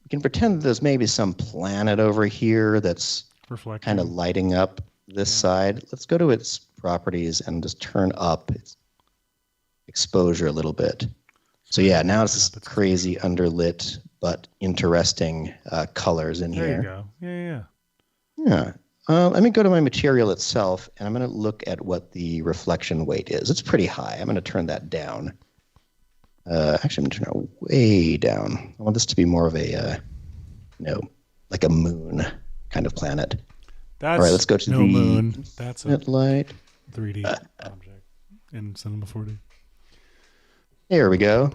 we can pretend that there's maybe some planet over here that's Reflecting. kind of lighting up this side. Let's go to its properties and just turn up its exposure a little bit. So yeah, now it's this crazy underlit but interesting colors in There here. you go. Yeah. Yeah. Let me go to my material itself, and I'm going to look at what the reflection weight is. It's pretty high. I'm going to turn that down. Actually, I'm going to turn it way down. I want this to be more of a, like a moon kind of planet. That's All right, let's go to no the moon. That's a infinite light. 3D object in Cinema 4D. There we go.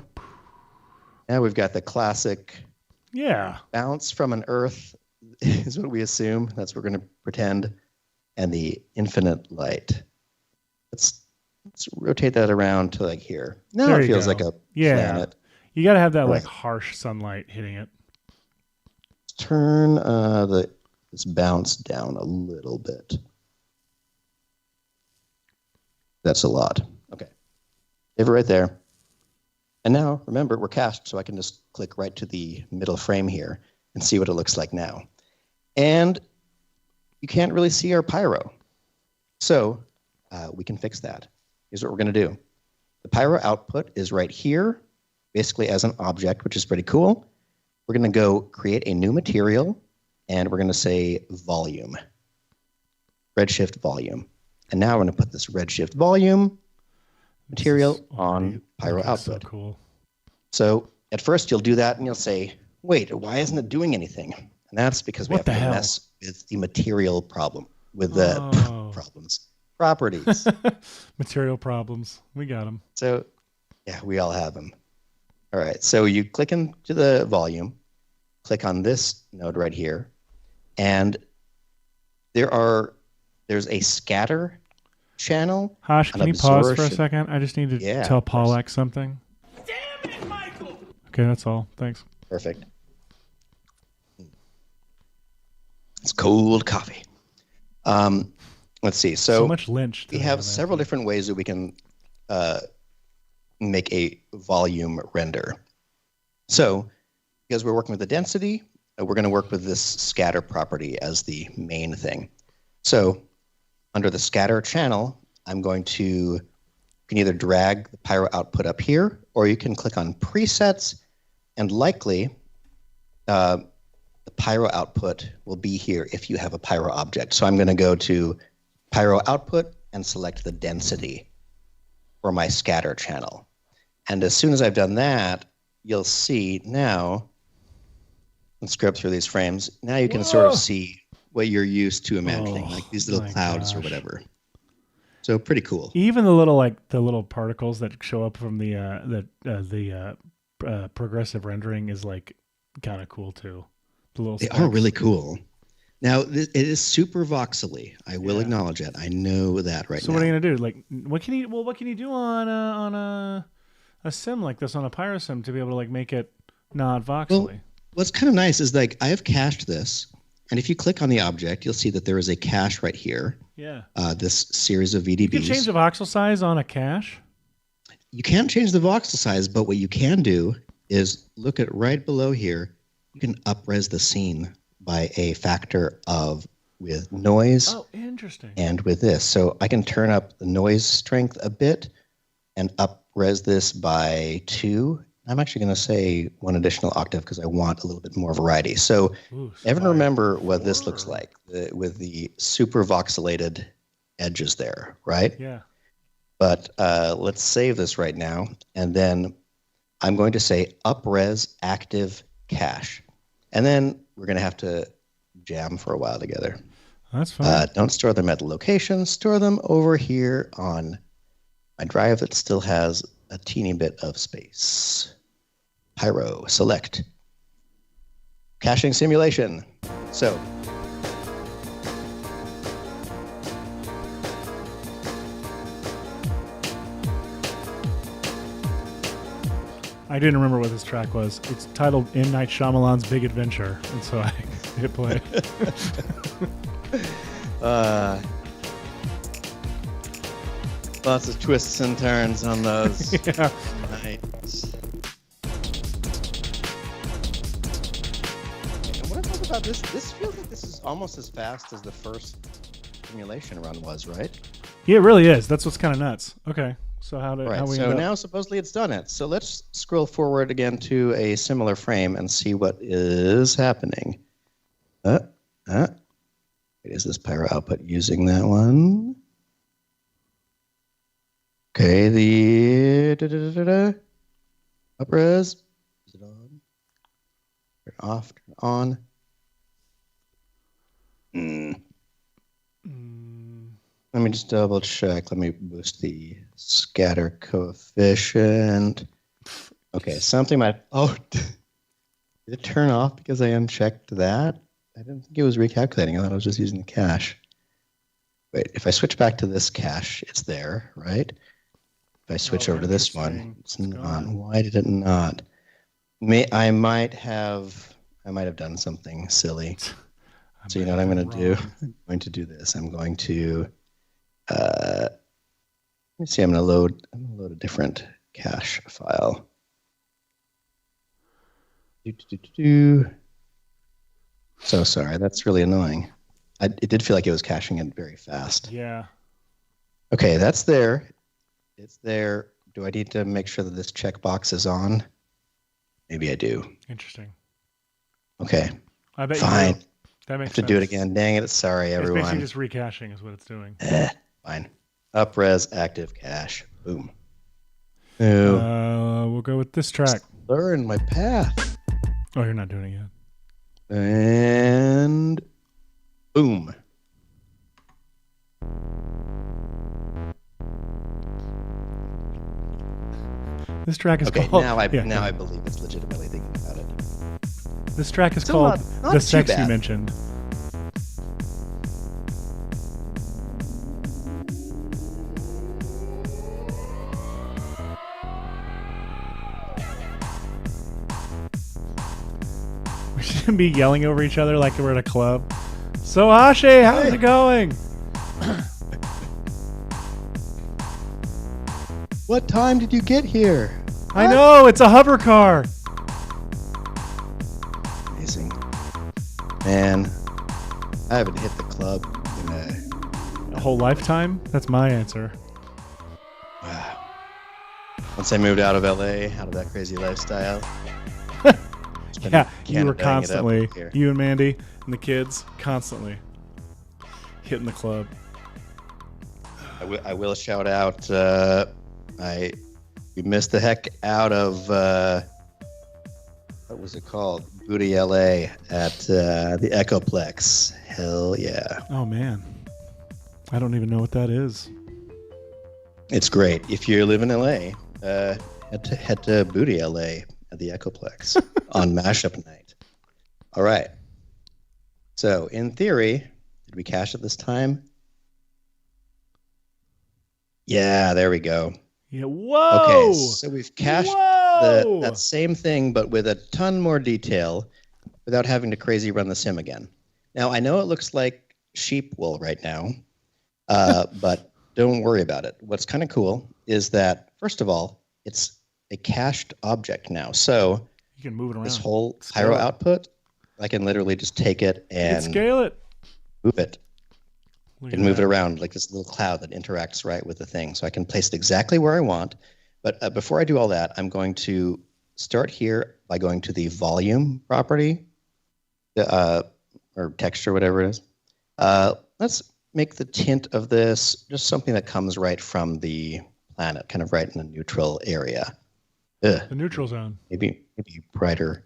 Now we've got the classic Yeah. bounce from an Earth is what we assume. That's what we're going to pretend. And the infinite light. Let's rotate that around to like here. Now There it you feels go. like a Yeah. planet. You got to have that Right. like harsh sunlight hitting it. Turn this bounce down a little bit. That's a lot. Okay. Leave it right there. And now, remember, we're cached, so I can just click right to the middle frame here and see what it looks like now. And you can't really see our pyro. So we can fix that. Here's what we're going to do. The pyro output is right here, basically as an object, which is pretty cool. We're going to go create a new material, and we're going to say volume, redshift volume. And now we're going to put this redshift volume material on pyro output. So cool. So at first you'll do that and you'll say, wait, why isn't it doing anything? And that's because we What have the to hell? mess with the material problem, with the properties. Material problems. We got them. So yeah, we all have them. All right, so you click into the volume, click on this node right here, and there's a scatter channel. Hosh, an can you pause for a absorption. second? I just need to Yeah, tell of course. Pollack something. Damn it, Michael! Okay, that's all. Thanks. Perfect. It's cold coffee. Let's see. So much Lynch. We have several different ways that we can make a volume render. So because we're working with the density, we're going to work with this scatter property as the main thing. So under the scatter channel, you can either drag the pyro output up here, or you can click on presets, and likely the pyro output will be here if you have a pyro object. So I'm going to go to pyro output and select the density for my scatter channel. And as soon as I've done that, you'll see now, let's scrub through these frames. Now you can sort of see what you're used to imagining, like these little clouds or whatever. So pretty cool. Even the little particles that show up from the progressive rendering is like kind of cool too. The little They specks. are really cool. Now it is super voxely. I will acknowledge that. I know that right now. So what are you gonna do? Like, what can you do on a sim like this, on a pyro sim, to be able to like make it not voxely? Well, what's kind of nice is like I have cached this, and if you click on the object, you'll see that there is a cache right here. Yeah. This series of VDBs. You can change the voxel size on a cache. You can't change the voxel size, but what you can do is look at right below here. You can up-res the scene by a factor of with noise. Oh, interesting. And with this. So I can turn up the noise strength a bit and up-res this by 2. I'm actually going to say 1 additional octave because I want a little bit more variety. So everyone remember what this looks like with the super voxelated edges there, right? Yeah. But let's save this right now. And then I'm going to say up-res active cache. And then we're going to have to jam for a while together. That's fine. Don't store them at the location. Store them over here on my drive that still has a teeny bit of space. Pyro, select. Caching simulation. So I didn't remember what this track was. It's titled M. Night Shyamalan's Big Adventure, and so I hit play. Lots of twists and turns on those. Yeah. Nice. And what I thought about this feels like this is almost as fast as the first simulation run was, right? Yeah, it really is. That's what's kind of nuts. Okay, so how we So end up? now supposedly it's done it. So let's scroll forward again to a similar frame and see what is happening. Is this pyro output using that one? Okay, the up-res. Is it on? Turn off, turn on. Let me just double check. Let me boost the scatter coefficient. Okay, something might. Oh, did it turn off because I unchecked that? I didn't think it was recalculating. I thought I was just using the cache. Wait, if I switch back to this cache, it's there, right? If I switch over to this one, it's not. Why did it not? I might have done something silly. So you know what I'm going to do? I'm going to do this. I'm going to. Let me see. I'm going to load a different cache file. So sorry. That's really annoying. It did feel like it was caching it very fast. Yeah. Okay, that's there. It's there. Do I need to make sure that this checkbox is on? Maybe I do. Interesting. Okay. I bet Fine. you do. That makes I have to sense. do it again. Dang it. Sorry, It's basically everyone. just recaching is what it's doing. Fine. Up-res active cache. Boom. Oh, We'll go with this track. learn my path. Oh, you're not doing it yet. And boom. This track is Okay, called. now I Yeah. believe it's legitimately thinking about it. This track is Still called not The too Sex You bad. Mentioned. We shouldn't be yelling over each other like we're at a club. So Hashi, how's it going? What time did you get here? I know, it's a hover car. Amazing. Man, I haven't hit the club in A whole lifetime? That's my answer. wow. Once I moved out of LA, out of that crazy lifestyle. been Yeah, you kinda were banging it up constantly, here. you and Mandy and the kids, constantly hitting the club. I will shout out. We missed the heck out of what was it called? Booty LA at the Echoplex. Hell yeah, Oh man, I don't even know what that is. it's great. If you live in LA, head to Booty LA at the Echoplex on mashup night. All right. So in theory, did we cache it this time? Yeah, there we go. Yeah. Whoa. Okay, so we've cached Whoa! that same thing, but with a ton more detail without having to crazy run the sim again. Now, I know it looks like sheep wool right now, but don't worry about it. What's kind of cool is that, first of all, it's a cached object now. So You can move it around. this whole Scale pyro it. output, I can literally just take it You can and scale it. move it. Look And at move it that. around like this little cloud that interacts right with the thing. So I can place it exactly where I want. But before I do all that, I'm going to start here by going to the volume property, or texture, whatever it is. Let's make the tint of this just something that comes right from the planet, kind of right in the neutral area. The neutral zone. Maybe brighter.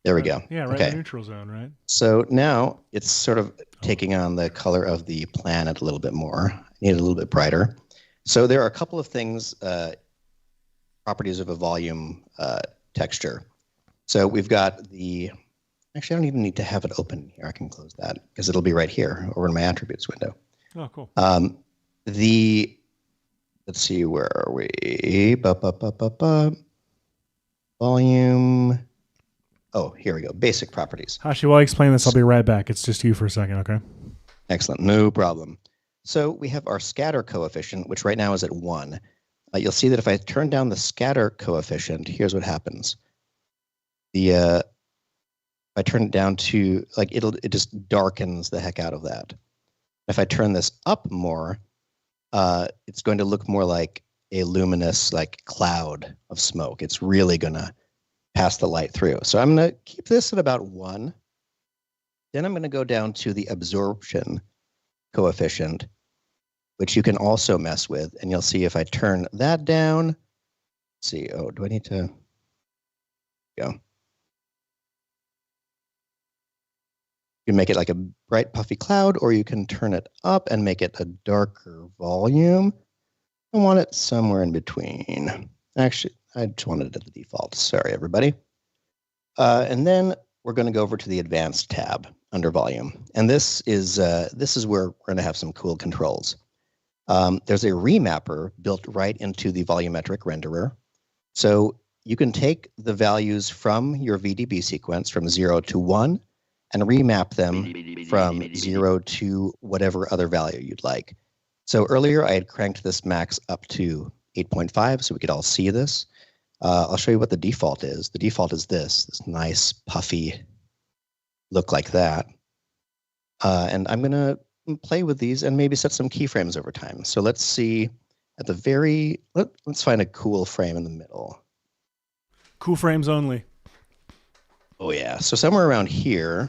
There we go. Yeah, right Okay. in the neutral zone, right? So now it's sort of taking on the color of the planet a little bit more. I need it a little bit brighter. So there are a couple of things, properties of a volume texture. So we've got actually I don't even need to have it open here. I can close that because it'll be right here over in my attributes window. Oh, cool. Let's see, where are we? volume. Oh, here we go. Basic properties. Hashi, while I explain this, I'll be right back. It's just you for a second, okay? Excellent. No problem. So we have our scatter coefficient, which right now is at 1. You'll see that if I turn down the scatter coefficient, here's what happens. If I turn it down to, like, it just darkens the heck out of that. If I turn this up more, it's going to look more like a luminous, like, cloud of smoke. It's really going to pass the light through. So I'm going to keep this at about 1. Then I'm going to go down to the absorption coefficient, which you can also mess with. And you'll see if I turn that down, let's see, oh, do I need to go? You can make it like a bright puffy cloud, or you can turn it up and make it a darker volume. I want it somewhere in between. Actually, I just wanted it at the default. Sorry, everybody. And then we're going to go over to the advanced tab under volume. And this is where we're going to have some cool controls. There's a remapper built right into the volumetric renderer. So you can take the values from your VDB sequence from 0 to 1 and remap them from 0 to whatever other value you'd like. So earlier I had cranked this max up to 8.5 so we could all see this. I'll show you what the default is. The default is this nice puffy look like that. And I'm going to play with these and maybe set some keyframes over time. So let's see at the very, let's find a cool frame in the middle. Cool frames only. Oh yeah, so somewhere around here,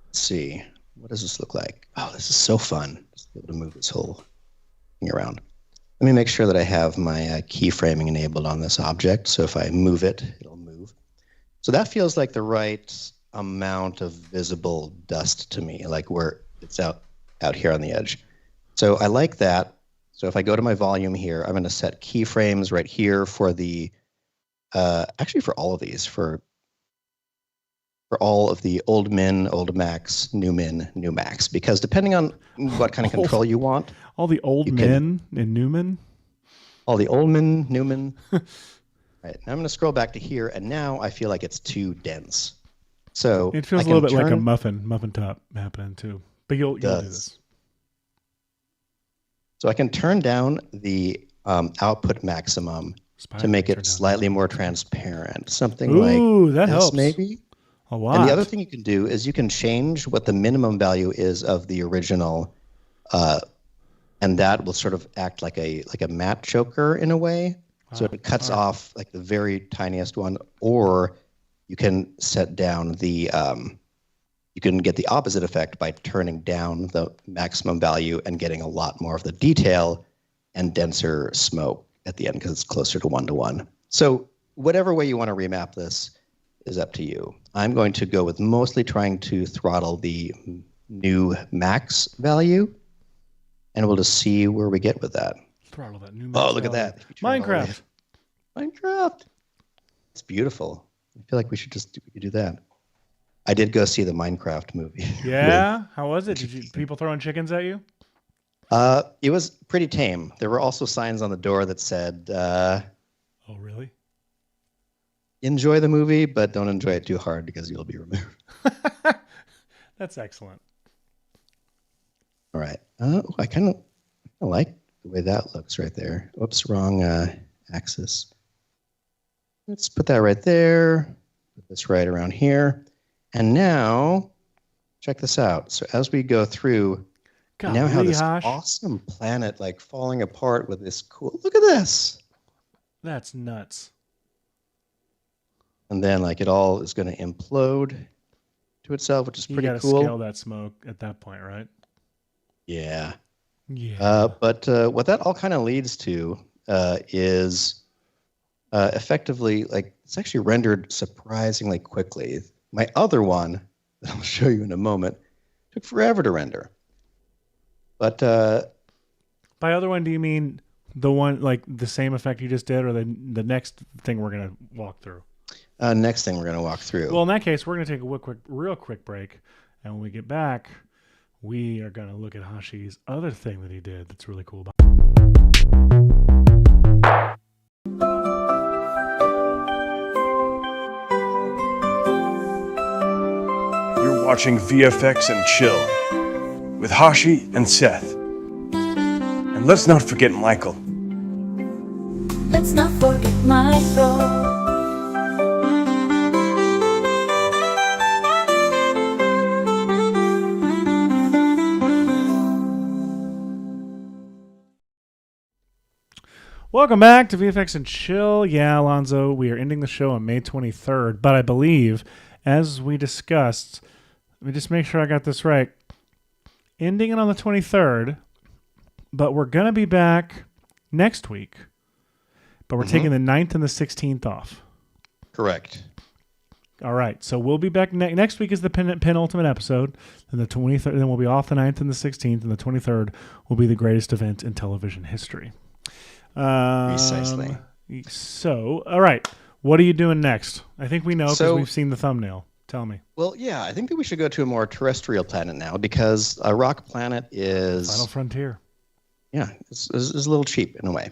let's see, what does this look like? Oh, this is so fun. Just be able to move this whole thing around. Let me make sure that I have my keyframing enabled on this object. So if I move it, it'll move. So that feels like the right amount of visible dust to me, like where it's out here on the edge. So I like that. So if I go to my volume here, I'm going to set keyframes right here for the, actually for all of these, for all of the old min, old max, new min, new max, because depending on what kind of control you want. All the old men and new men? All the old men, new men. Right, now I'm going to scroll back to here, and now I feel like it's too dense. So it feels a little bit like a muffin top happening too. But you'll do this. So I can turn down the output maximum to make it slightly more transparent. Something like that this helps. Maybe. A lot. And the other thing you can do is you can change what the minimum value is of the original, and that will sort of act like a matte choker in a way. So it cuts off like the very tiniest one, or you can set down the, you can get the opposite effect by turning down the maximum value and getting a lot more of the detail and denser smoke at the end because it's closer to 1-to-1. So whatever way you want to remap this is up to you. I'm going to go with mostly trying to throttle the new max value, and we'll just see where we get with that. Throttle that new max Oh, look value. at that. Minecraft. Minecraft. It's beautiful. I feel like we should just do that. I did go see the Minecraft movie. Yeah? How was it? Did you people throwing chickens at you? It was pretty tame. There were also signs on the door that said, oh, really? Enjoy the movie, but don't enjoy it too hard because you'll be removed. That's excellent. All right. I kind of like the way that looks right there. Oops, wrong axis. Let's put that right there. Put this right around here. And now, check this out. So as we go through, we now have this awesome planet like falling apart with this cool, look at this. That's nuts. And then like it all is going to implode to itself, which is pretty cool. You got to scale that smoke at that point, right? Yeah. Yeah. But what that all kind of leads to is effectively, like, it's actually rendered surprisingly quickly. My other one, that I'll show you in a moment, took forever to render. But by other one, do you mean the one, like the same effect you just did, or the next thing we're going to walk through? Next thing we're going to walk through. Well, in that case, we're going to take a real quick break. And when we get back, we are going to look at Hashi's other thing that he did that's really cool. watching VFX and Chill with Hashi and Seth. And let's not forget Michael. Let's not forget Michael. Welcome back to VFX and Chill. Yeah, Alonzo, we are ending the show on May 23rd, but I believe, as we discussed, let me just make sure I got this right. Ending it on the 23rd, but we're going to be back next week, but we're taking the 9th and the 16th off. Correct. All right, so we'll be back next week is the penultimate episode, and the 23rd, then we'll be off the 9th and the 16th, and the 23rd will be the greatest event in television history. Precisely. So, all right. What are you doing next? I think we know because we've seen the thumbnail. Tell me. Well, yeah, I think that we should go to a more terrestrial planet now because a rock planet is... Final frontier. Yeah, it's a little cheap in a way.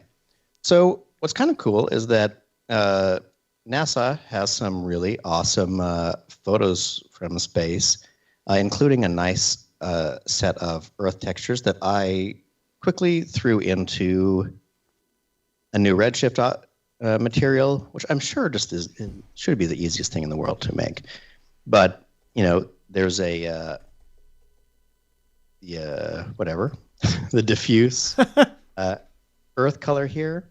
So what's kind of cool is that NASA has some really awesome photos from space, including a nice set of Earth textures that I quickly threw into a new redshift material, which I'm sure just should be the easiest thing in the world to make. But, you know, there's the diffuse earth color here.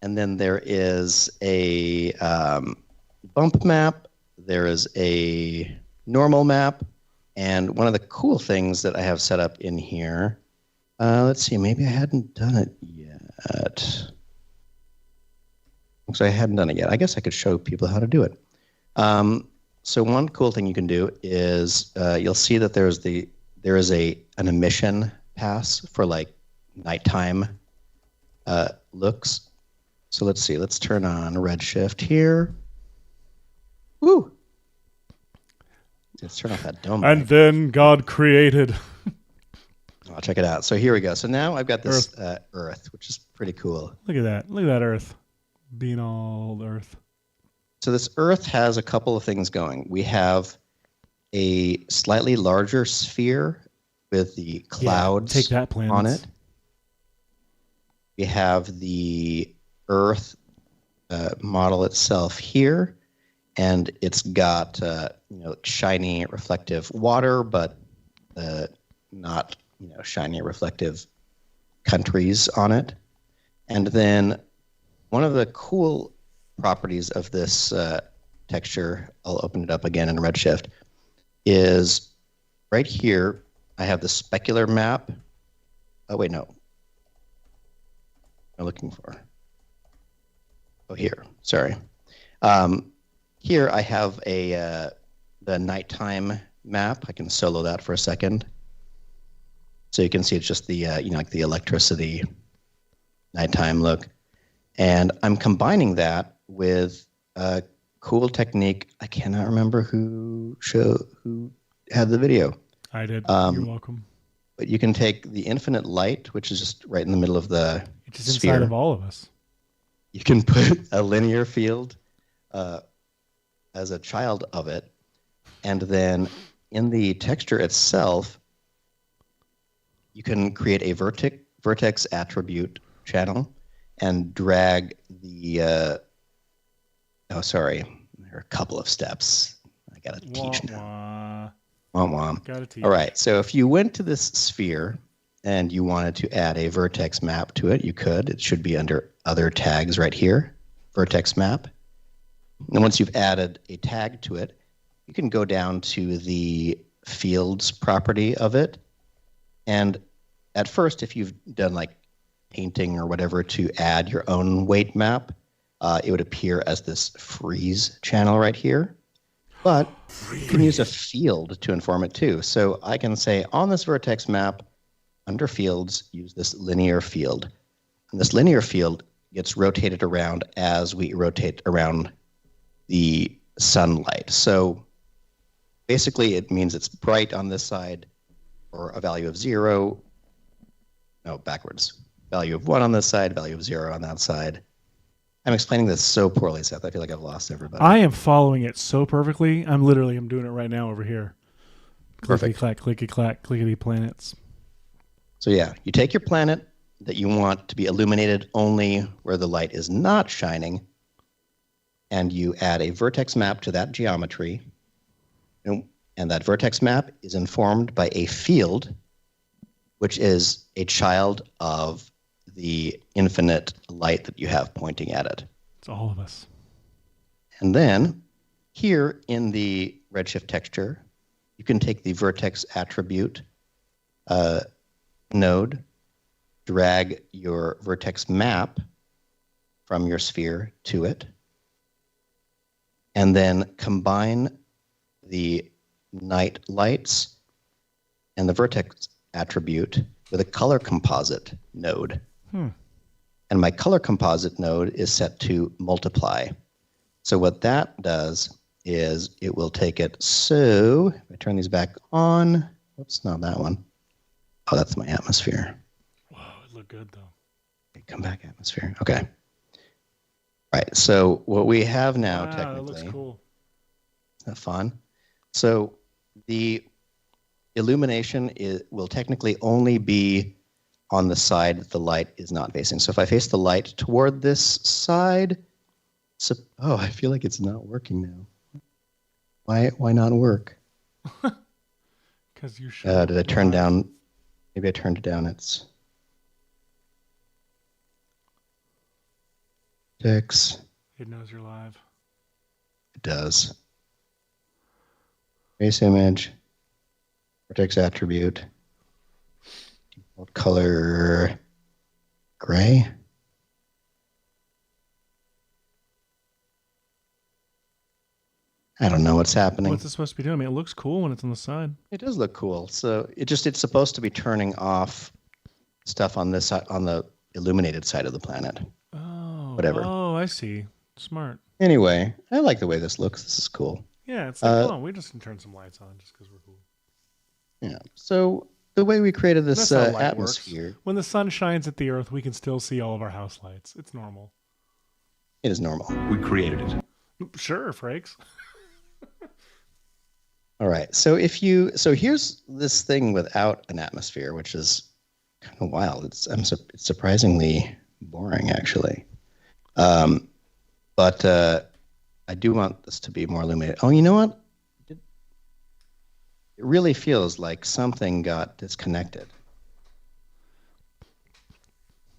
And then there is a bump map. There is a normal map. And one of the cool things that I have set up in here, let's see, maybe I hadn't done it yet. So I hadn't done it yet. I guess I could show people how to do it. So one cool thing you can do is you'll see that there is an emission pass for like nighttime looks. So let's see. Let's turn on redshift here. Woo! Let's turn off that dome. And then God created. I'll check it out. So here we go. So now I've got this Earth, which is pretty cool. Look at that. Look at that Earth. Being all Earth. So this Earth has a couple of things going. We have a slightly larger sphere with the clouds take that, on it. We have the Earth model itself here, and it's got shiny reflective water, but not shiny reflective countries on it. And then one of the cool properties of this texture, I'll open it up again in Redshift, is right here, I have the specular map. Oh, wait, no. What am I looking for? Oh, here. Sorry. Here I have the nighttime map. I can solo that for a second. So you can see it's just the, like the electricity nighttime look. And I'm combining that with a cool technique. I cannot remember who had the video. I did. You're welcome. But you can take the infinite light, which is just right in the middle of the It's sphere. inside of all of us. You can put a linear field as a child of it. And then in the texture itself, you can create a vertex attribute channel and drag the, there are a couple of steps I got to teach now. Got to teach. All right, so if you went to this sphere and you wanted to add a vertex map to it, you could. It should be under other tags right here, vertex map. And once you've added a tag to it, you can go down to the fields property of it. And at first, if you've done like painting or whatever to add your own weight map, it would appear as this freeze channel right here. But you can use a field to inform it too. So I can say on this vertex map, under fields, use this linear field. And this linear field gets rotated around as we rotate around the sunlight. So basically it means it's bright on this side or a value of 0. No, backwards. Value of 1 on this side, value of 0 on that side. I'm explaining this so poorly, Seth. I feel like I've lost everybody. I am following it so perfectly. I'm doing it right now over here. Perfect. Clickety clack, clickety planets. So yeah, you take your planet that you want to be illuminated only where the light is not shining, and you add a vertex map to that geometry. And that vertex map is informed by a field, which is a child of the infinite light that you have pointing at it. It's all of us. And then here in the redshift texture, you can take the vertex attribute node, drag your vertex map from your sphere to it, and then combine the night lights and the vertex attribute with a color composite node. And my color composite node is set to multiply. So what that does is it will take it. So if I turn these back on, whoops, not that one. Oh, that's my atmosphere. Whoa, it looked good though. Okay, come back, atmosphere. Okay. All right. So what we have now, technically, that looks cool. Isn't that fun? So the illumination will technically only be on the side that the light is not facing. So if I face the light toward this side, I feel like it's not working now. Why not work? Because you should. Did I turn down? Maybe I turned it down. It's text. It knows you're live. It does. Base image, vertex attribute, default color, gray. I don't know what's happening. What's it supposed to be doing? I mean, it looks cool when it's on the side. It does look cool. So it's supposed to be turning off stuff on this side, on the illuminated side of the planet. Oh, whatever. Oh, I see. Smart. Anyway, I like the way this looks. This is cool. Yeah, it's like, hold on, we just can turn some lights on just because we're cool. Yeah. So the way we created this That's how light atmosphere. works. When the sun shines at the Earth, we can still see all of our house lights. It's normal. It is normal. We created it. Sure, Frakes. All right. So here's this thing without an atmosphere, which is kind of wild. It's surprisingly boring, actually. But I do want this to be more illuminated. Oh, you know what? It really feels like something got disconnected.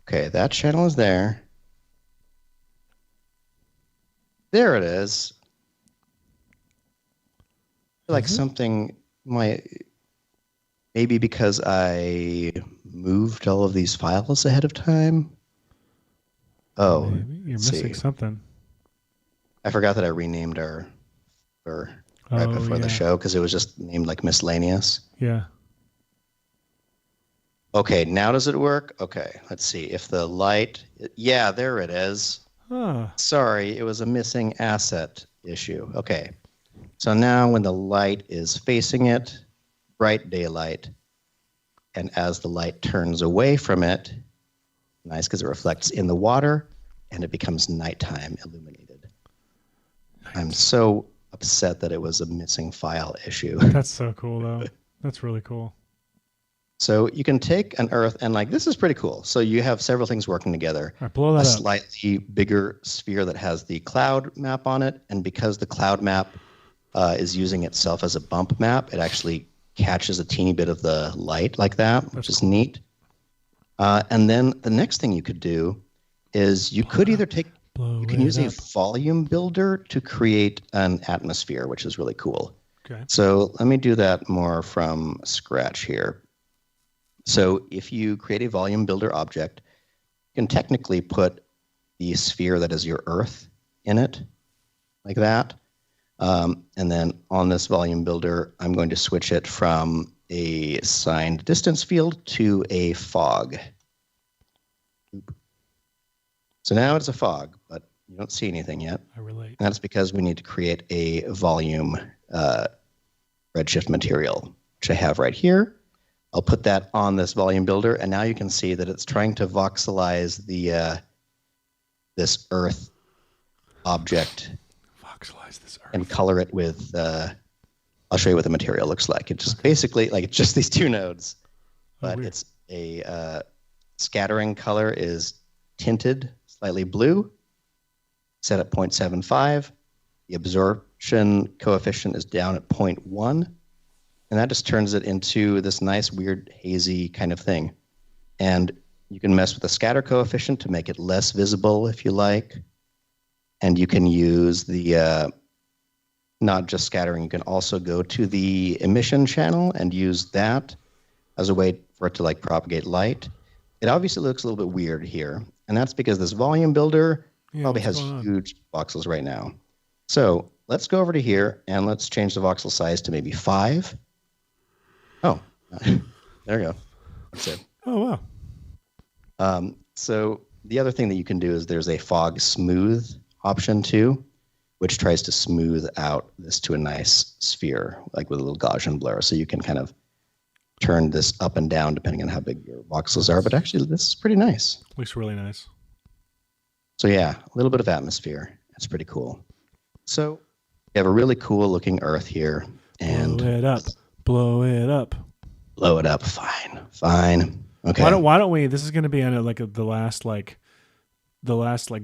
Okay, that channel is there. There it is. I feel like something maybe because I moved all of these files ahead of time. Oh, maybe you're missing something. I forgot that I renamed our right before the show because it was just named like miscellaneous. Yeah. Okay, now does it work? Okay, let's see. If the light, yeah, there it is. Huh. Sorry, it was a missing asset issue. Okay, so now when the light is facing it, bright daylight, and as the light turns away from it, nice because it reflects in the water, and it becomes nighttime illuminated. Nice. I'm so upset that it was a missing file issue. That's so cool, though. That's really cool. So you can take an Earth and this is pretty cool. So you have several things working together. All right, blow that a up. Slightly bigger sphere that has the cloud map on it. And because the cloud map is using itself as a bump map, it actually catches a teeny bit of the light like that, which is neat. And then the next thing you could do is you could either use a volume builder to create an atmosphere, which is really cool. Okay. So let me do that more from scratch here. So if you create a volume builder object, you can technically put the sphere that is your Earth in it, like that. And then on this volume builder, I'm going to switch it from a signed distance field to a fog. So now it's a fog, but you don't see anything yet. I relate. And that's because we need to create a volume redshift material, which I have right here. I'll put that on this volume builder, and now you can see that it's trying to voxelize the this Earth object Voxelize this Earth. and color it with I'll show you what the material looks like. It's just basically like it's just these two nodes, but it's a scattering color is tinted slightly blue, set at 0.75. The absorption coefficient is down at 0.1, and that just turns it into this nice, weird, hazy kind of thing. And you can mess with the scatter coefficient to make it less visible if you like. And you can use the, not just scattering, you can also go to the emission channel and use that as a way for it to like propagate light. It obviously looks a little bit weird here, and that's because this volume builder probably has huge voxels right now. So let's go over to here and let's change the voxel size to maybe 5. Oh, there we go. That's it. Oh, wow. So the other thing that you can do is there's a fog smooth option too, which tries to smooth out this to a nice sphere, like with a little Gaussian blur. So you can kind of turn this up and down depending on how big your voxels are. But actually, this is pretty nice. Looks really nice. So yeah, a little bit of atmosphere. That's pretty cool. So you have a really cool looking Earth here. And blow it up. Blow it up. Blow it up. Fine. Okay. Why don't we? This is going to be on the last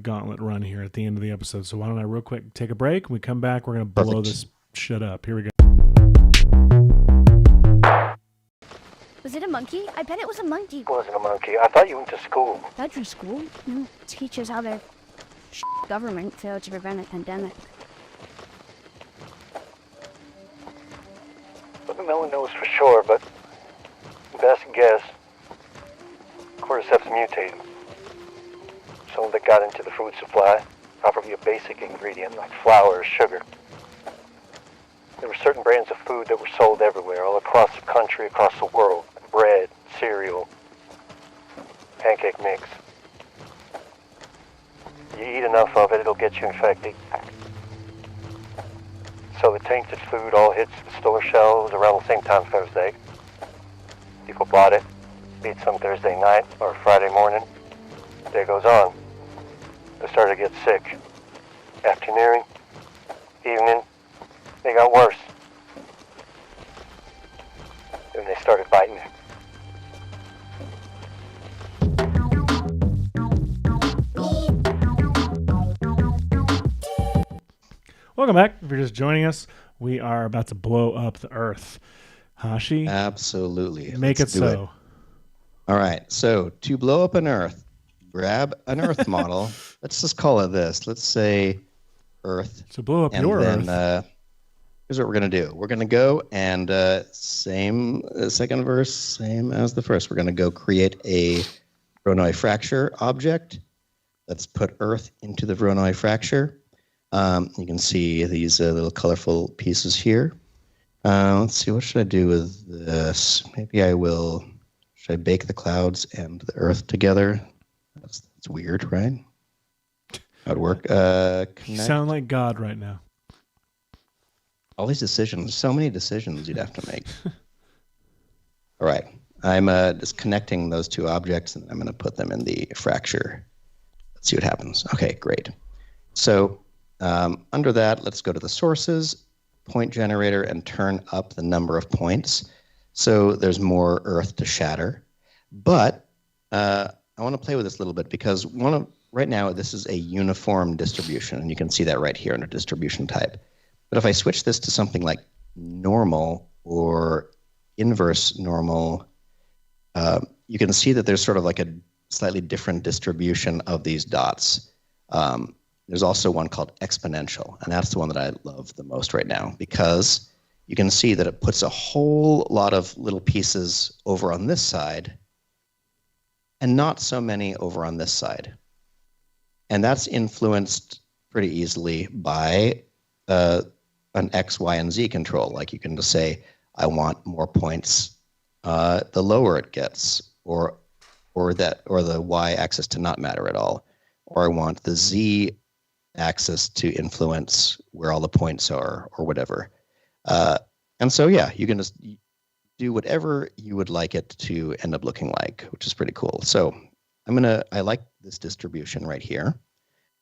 gauntlet run here at the end of the episode. So why don't I real quick take a break? When we come back, we're going to blow this shit up. Here we go. Was it a monkey? I bet it was a monkey. It wasn't a monkey. I thought you went to school. Bedroom school? No, teaches how their government failed to prevent a pandemic. But no one knows for sure, but best guess, cordyceps mutated. Some that got into the food supply, probably a basic ingredient like flour or sugar. There were certain brands of food that were sold everywhere, all across the country, across the world. Bread, cereal, pancake mix. You eat enough of it, it'll get you infected. So the tainted food all hits the store shelves around the same time Thursday. People bought it, eat some Thursday night or Friday morning. Day goes on. They started to get sick. Afternoon, evening, they got worse. Then they started biting it. Welcome back. If you're just joining us, we are about to blow up the Earth. Hashi? Absolutely. Make it so. All right. So to blow up an Earth, grab an Earth model. Let's just call it this. Let's say Earth. So blow up your Earth. Here's what we're going to do. We're going to go and same second verse, same as the first. We're going to go create a Voronoi fracture object. Let's put Earth into the Voronoi fracture. You can see these little colorful pieces here. Let's see, what should I do with this? Maybe should I bake the clouds and the Earth together? That's weird, right? That'd work. You sound like God right now. All these decisions, so many decisions you'd have to make. All right, I'm just connecting those two objects and I'm going to put them in the fracture. Let's see what happens. Okay, great. So under that, let's go to the sources, point generator, and turn up the number of points. So there's more Earth to shatter. But I want to play with this a little bit because right now this is a uniform distribution, and you can see that right here under distribution type. But if I switch this to something like normal or inverse normal, you can see that there's sort of like a slightly different distribution of these dots. There's also one called exponential, and that's the one that I love the most right now because you can see that it puts a whole lot of little pieces over on this side and not so many over on this side. And that's influenced pretty easily by an X, Y, and Z control. Like you can just say, I want more points the lower it gets, or the Y axis to not matter at all, or I want the Z axis to influence where all the points are, or whatever. And so yeah, you can just do whatever you would like it to end up looking like, which is pretty cool. So I like this distribution right here,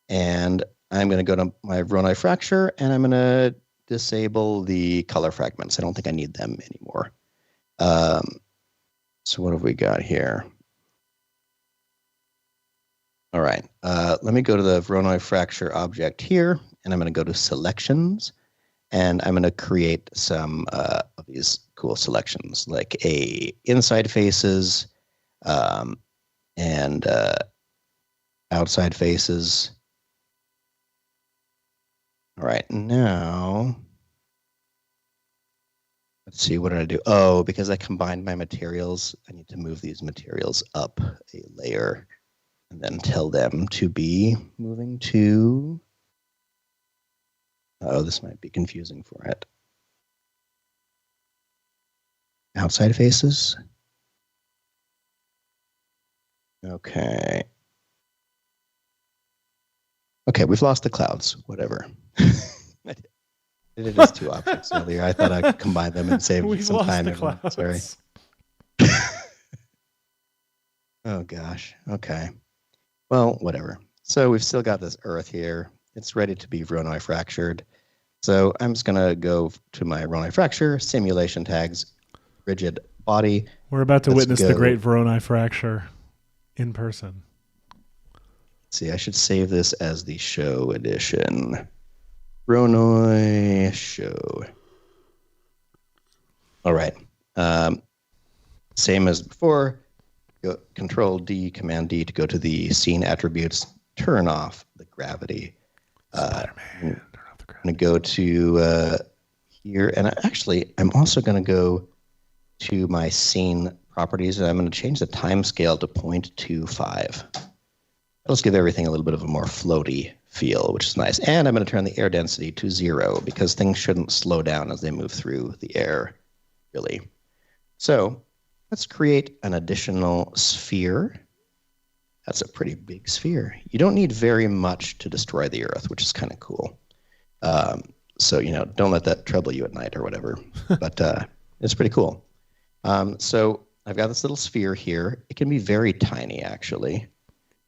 and I'm gonna go to my Voronoi fracture, and I'm gonna disable the color fragments. I don't think I need them anymore. So what have we got here? All right, let me go to the Voronoi fracture object here, and I'm going to go to selections, and I'm going to create some of these cool selections, like a inside faces and outside faces. All right, now let's see, what did I do? Oh, because I combined my materials, I need to move these materials up a layer and then tell them to be moving to, oh, this might be confusing for it. Outside faces. Okay. Okay, we've lost the clouds, whatever. I did it as two objects earlier. I thought I could combine them and save We've some lost time. the Everyone. clouds. Sorry. Oh gosh. Okay. Well, whatever. So we've still got this Earth here. It's ready to be Voronoi fractured. So I'm just gonna go to my Voronoi fracture simulation tags, rigid body. We're about to Let's witness the go. great Voronoi fracture in person. See, I should save this as the show edition. Voronoi show. All right. Same as before. Go Control D, Command D to go to the scene attributes. Turn off the gravity. Spider-Man. Turn off the I'm going to go to here. And I'm also going to go to my scene properties. And I'm going to change the time scale to 0.25. Let's give everything a little bit of a more floaty feel, which is nice. And I'm going to turn the air density to 0 because things shouldn't slow down as they move through the air, really. So let's create an additional sphere. That's a pretty big sphere. You don't need very much to destroy the Earth, which is kind of cool. So, don't let that trouble you at night or whatever. But it's pretty cool. So I've got this little sphere here. It can be very tiny, actually.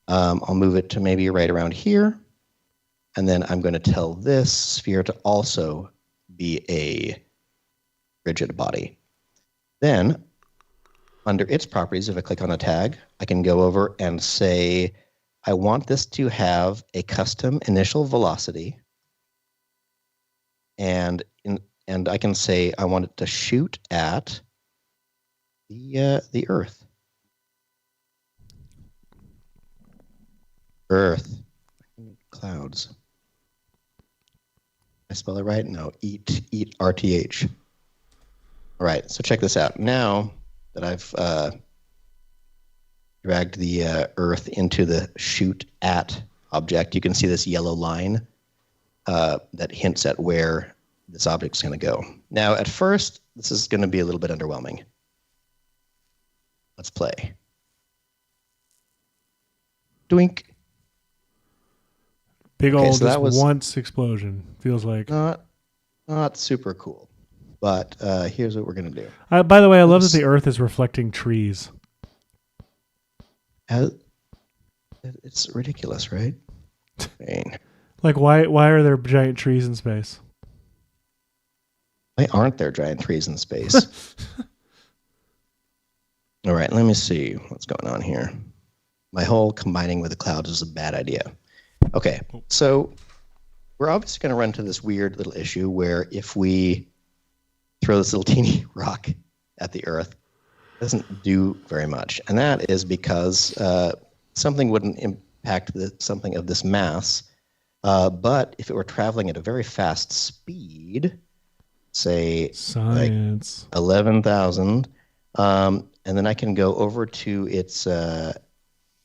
I'll move it to maybe right around here. And then I'm going to tell this sphere to also be a rigid body. Then, under its properties, if I click on a tag, I can go over and say, I want this to have a custom initial velocity. And I can say I want it to shoot at the Earth. Earth. Clouds. I spell it right? No. Eat RTH. All right. So check this out. Now that I've dragged the Earth into the shoot at object, you can see this yellow line that hints at where this object's going to go. Now, at first, this is going to be a little bit underwhelming. Let's play. Doink. Big old so that was once explosion. Feels like. Not super cool. But here's what we're going to do. By the way, I love that the Earth is reflecting trees. It's ridiculous, right? Like, why are there giant trees in space? Why aren't there giant trees in space? All right, let me see what's going on here. My whole combining with the clouds is a bad idea. Okay, so we're obviously going to run into this weird little issue where if we throw this little teeny rock at the Earth, it doesn't do very much. And that is because something wouldn't impact something of this mass. But if it were traveling at a very fast speed, say Science. Like 11,000, and then I can go over to its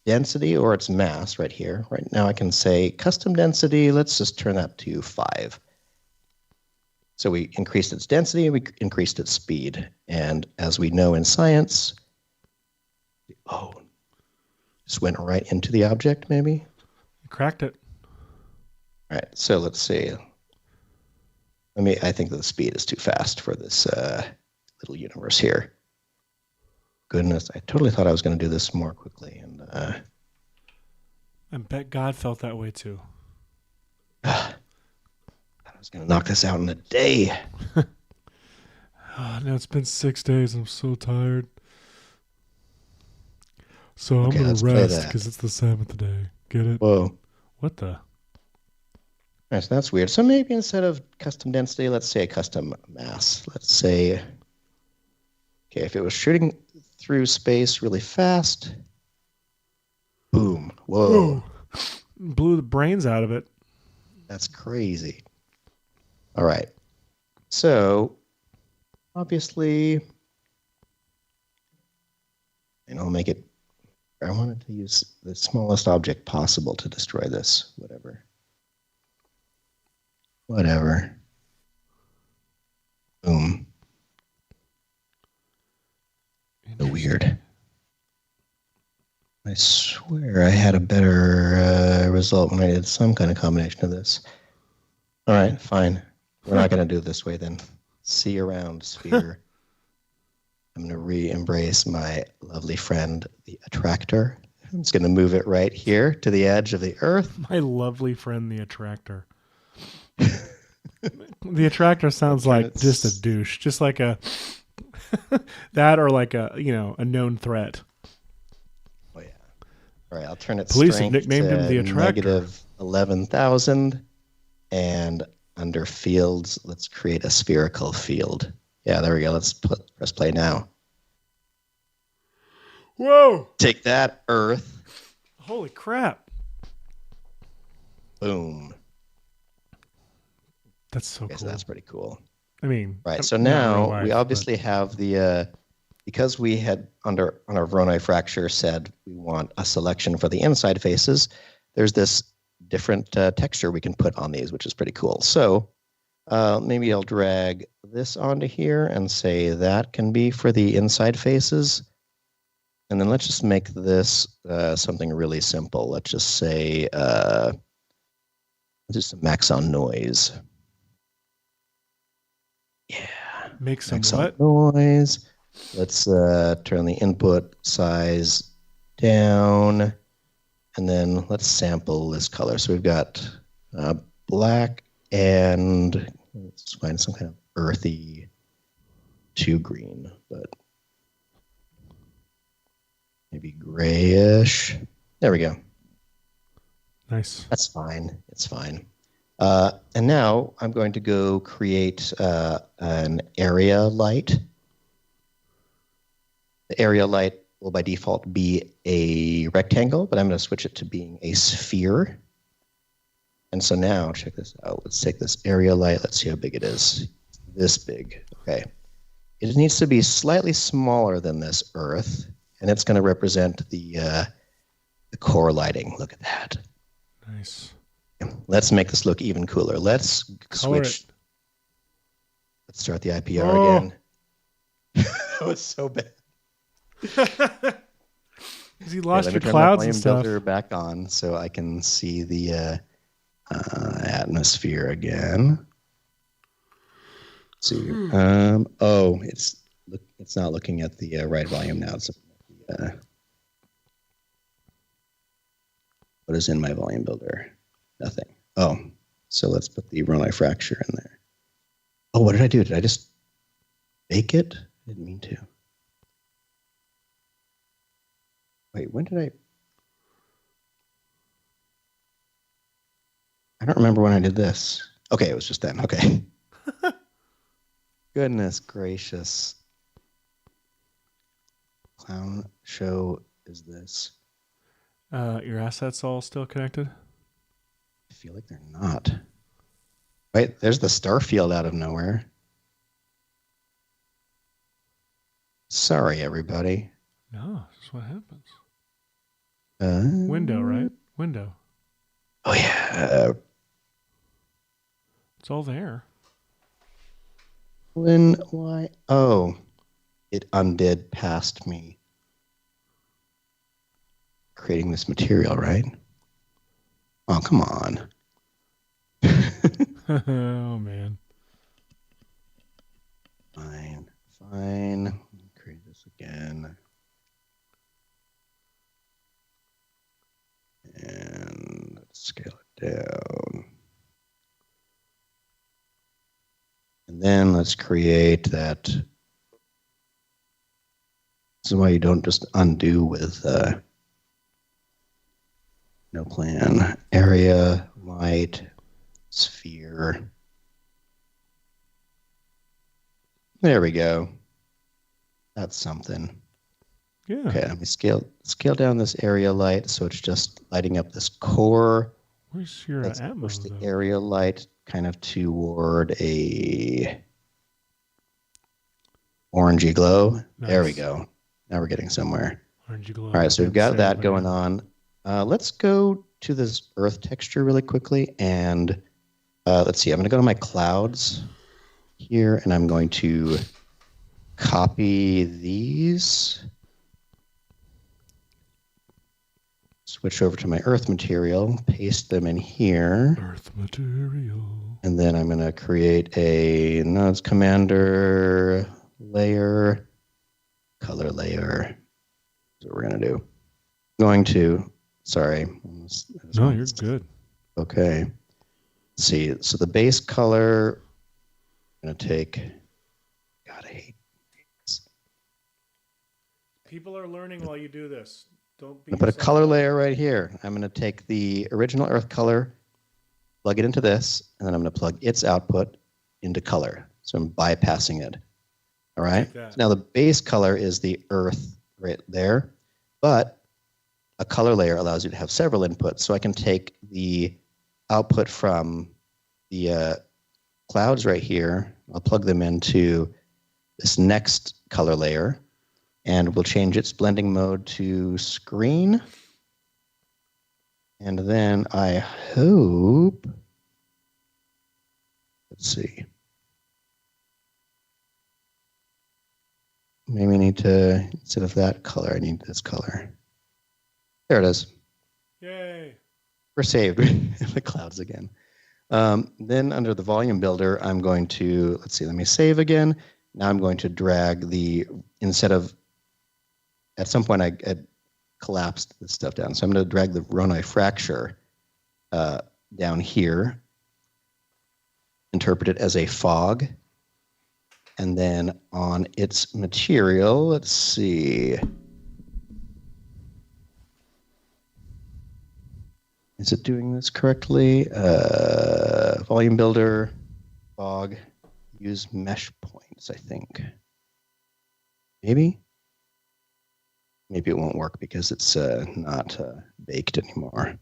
density or its mass right here. Right now I can say custom density. Let's just turn that to 5. So we increased its density and we increased its speed. And as we know in science, just went right into the object maybe. You cracked it. All right, so let's see. I think that the speed is too fast for this little universe here. Goodness, I totally thought I was going to do this more quickly. And I bet God felt that way too. I don't was going to knock this out in a day. Oh, now it's been 6 days. I'm so tired. So Okay, I'm going let's to play rest that. because it's the 7th day. Get it? Whoa. What the? All right, so that's weird. So maybe instead of custom density, let's say a custom mass. Let's say, okay, if it was shooting through space really fast, boom, whoa. Blew the brains out of it. That's crazy. All right. So, obviously, and I'll make it, I wanted to use the smallest object possible to destroy this, whatever. Boom. So weird. I swear I had a better result when I did some kind of combination of this. All right, fine. We're not going to do it this way then. See you around, sphere. I'm going to re-embrace my lovely friend, the attractor. I'm just going to move it right here to the edge of the Earth. My lovely friend, the attractor. The attractor sounds like just a douche, just like a that, or like a a known threat. Oh yeah. All right, I'll turn its Police have strength nicknamed to him the attractor. negative 11,000, and under fields, let's create a spherical field. Yeah, there we go. Let's press play now. Whoa! Take that, Earth. Holy crap! Boom. That's so Okay, cool. so that's pretty cool. I mean, Right. So not in now real life, we obviously have the because we had on our Voronoi fracture said we want a selection for the inside faces. There's this different texture we can put on these, which is pretty cool. So maybe I'll drag this onto here and say that can be for the inside faces. And then let's just make this something really simple. Let's just say just some max on noise. Yeah. make some Max what? on noise. Let's turn the input size down. And then let's sample this color. So we've got black and let's find some kind of earthy to green, but maybe grayish. There we go. Nice. That's fine. It's fine. And now I'm going to go create an area light. The area light will by default be a rectangle, but I'm going to switch it to being a sphere. And so now, check this out. Let's take this area light. Let's see how big it is. This big. Okay. It needs to be slightly smaller than this Earth, and it's going to represent the core lighting. Look at that. Nice. Let's make this look even cooler. Let's Color switch. it. Let's start the IPR again. That was so bad. Because you lost Let your me turn clouds my and volume stuff. filter back on so I can see the atmosphere again. Let's see. Oh, it's not looking at the right volume now. It's what is in my volume builder? Nothing. Oh, so let's put the Voronoi fracture in there. Oh, what did I do? Did I just bake it? I didn't mean to. Wait, when did I don't remember when I did this. Okay, it was just then. Okay. Goodness gracious. Clown show is this? Your assets all still connected? I feel like they're not. Wait, there's the star field out of nowhere. Sorry, everybody. No, this is what happens. Window, Window, right? Window. Oh, yeah. It's all there. Why? Oh, it undid past me creating this material, right? Oh, come on. Oh, man. Fine. Create this again. And let's scale it down. Then let's create that. This is why you don't just undo with no plan. Area, light, sphere. There we go. That's something. Yeah. Okay, let me scale down this area light so it's just lighting up this core. Where's your Let's ammo, push the though? area light kind of toward a orangey glow. There we Nice. go. Now we're getting somewhere. Orangey glow. All right, so we've got that going on. Let's go to this earth texture really quickly, and let's see. I'm going to go to my clouds here, and I'm going to copy these. Switch over to my earth material, paste them in here. Earth material. And then I'm going to create a nodes commander layer, color layer. That's what we're going to do. Sorry. No, you're good. Okay. Let's see. So the base color, I'm going to take, God, I hate this. People are learning while you do this. Don't be. I'm going to put a color layer right here. I'm going to take the original earth color, plug it into this, and then I'm going to plug its output into color. So I'm bypassing it. All right. Like that. So now the base color is the earth right there, but a color layer allows you to have several inputs. So I can take the output from the clouds right here. I'll plug them into this next color layer, and we'll change its blending mode to screen. And then I hope, let's see. Maybe I need to, instead of that color, I need this color. There it is. Yay. We're saved in the clouds again. Then under the volume builder, I'm going to, let's see, let me save again. Now I'm going to drag the, instead of, at some point I had collapsed this stuff down. So I'm going to drag the Ronai fracture down here, interpret it as a fog. And then on its material, let's see. Is it doing this correctly? Volume builder, fog, use mesh points, I think. Maybe? Maybe it won't work because it's not baked anymore.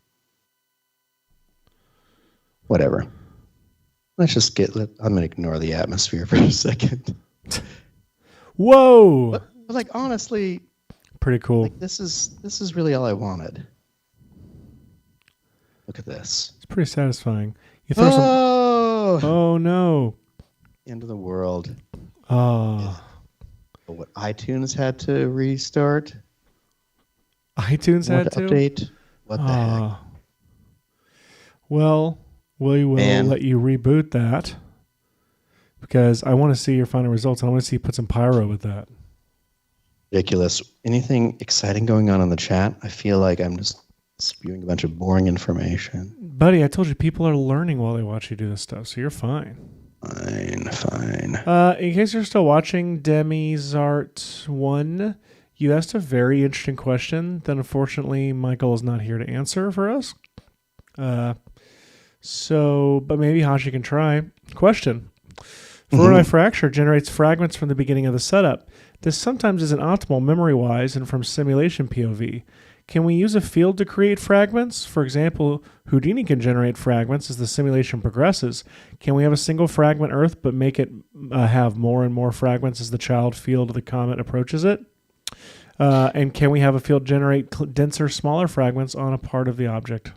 Whatever. Let's just get, I'm going to ignore the atmosphere for a second. Whoa. But like, honestly, Pretty cool. like, this is really all I wanted. Look at this. It's pretty satisfying. You throw some. Oh no. End of the world. Oh. What iTunes had to restart. iTunes Want had to update. What the heck? Well, we will let you reboot that because I want to see your final results. And I want to see you put some pyro with that. Ridiculous. Anything exciting going on in the chat? I feel like I'm just spewing a bunch of boring information. Buddy, I told you people are learning while they watch you do this stuff, so you're fine. Fine. In case you're still watching, DemiZart1, you asked a very interesting question that unfortunately Michael is not here to answer for us. But maybe Hashi can try. Question. Voronoi fracture generates fragments from the beginning of the setup. This sometimes isn't optimal memory-wise and from simulation POV. Can we use a field to create fragments? For example, Houdini can generate fragments as the simulation progresses. Can we have a single fragment Earth but make it have more and more fragments as the child field of the comet approaches it? And can we have a field generate denser, smaller fragments on a part of the object?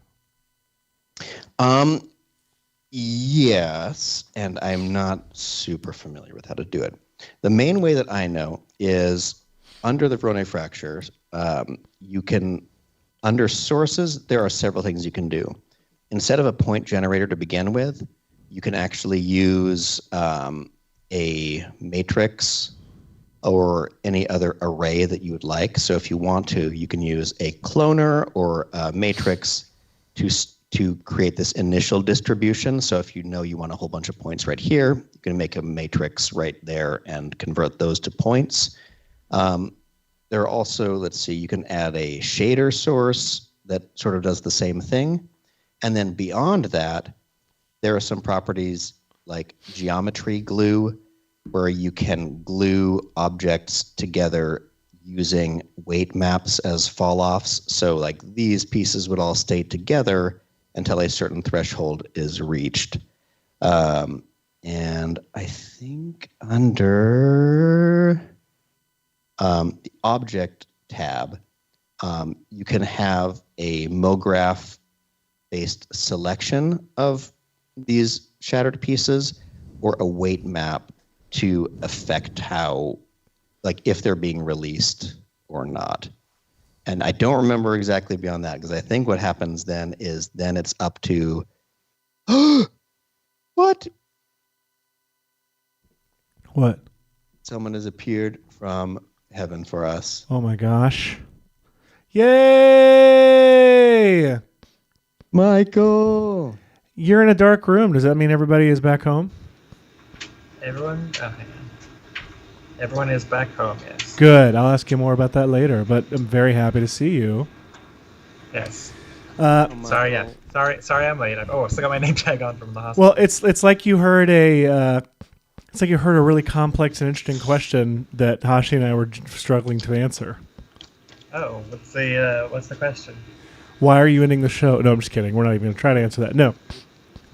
Yes, and I'm not super familiar with how to do it. The main way that I know is under the Voronoi fractures, you can, under sources, there are several things you can do. Instead of a point generator to begin with, you can actually use a matrix or any other array that you would like. So if you want to, you can use a cloner or a matrix to to create this initial distribution. So if you know you want a whole bunch of points right here, you can make a matrix right there and convert those to points. There are also, let's see, you can add a shader source that sort of does the same thing. And then beyond that, there are some properties like geometry glue, where you can glue objects together using weight maps as fall-offs. So like these pieces would all stay together until a certain threshold is reached. And I think under the object tab, you can have a MoGraph-based selection of these shattered pieces or a weight map to affect how, like if they're being released or not. And I don't remember exactly beyond that, because I think what happens then is then it's up to, what? What? Someone has appeared from heaven for us. Oh my gosh. Yay! Michael! You're in a dark room. Does that mean everybody is back home? Everyone? Oh, hang on. Everyone is back home, yes. Good. I'll ask you more about that later, but I'm very happy to see you. Yes. Sorry, yeah. Sorry I'm late. I still got my name tag on from the hospital. Well, it's like you heard a really complex and interesting question that Hashi and I were struggling to answer. Oh, what's the question? Why are you ending the show? No, I'm just kidding. We're not even going to try to answer that. No.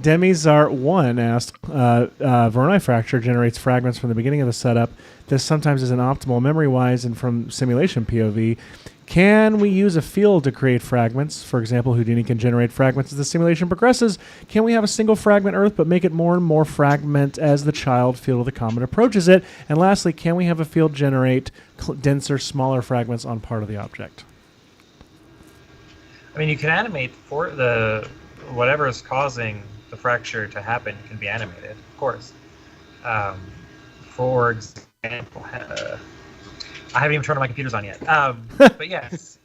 Demizart1 asked, Voronoi fracture generates fragments from the beginning of the setup. This sometimes isn't optimal memory-wise and from simulation POV. Can we use a field to create fragments? For example, Houdini can generate fragments as the simulation progresses. Can we have a single fragment Earth but make it more and more fragment as the child field of the comet approaches it? And lastly, can we have a field generate denser, smaller fragments on part of the object? I mean, you can animate for the whatever is causing the fracture to happen can be animated, of course. For example, I haven't even turned my computers on yet. But yes,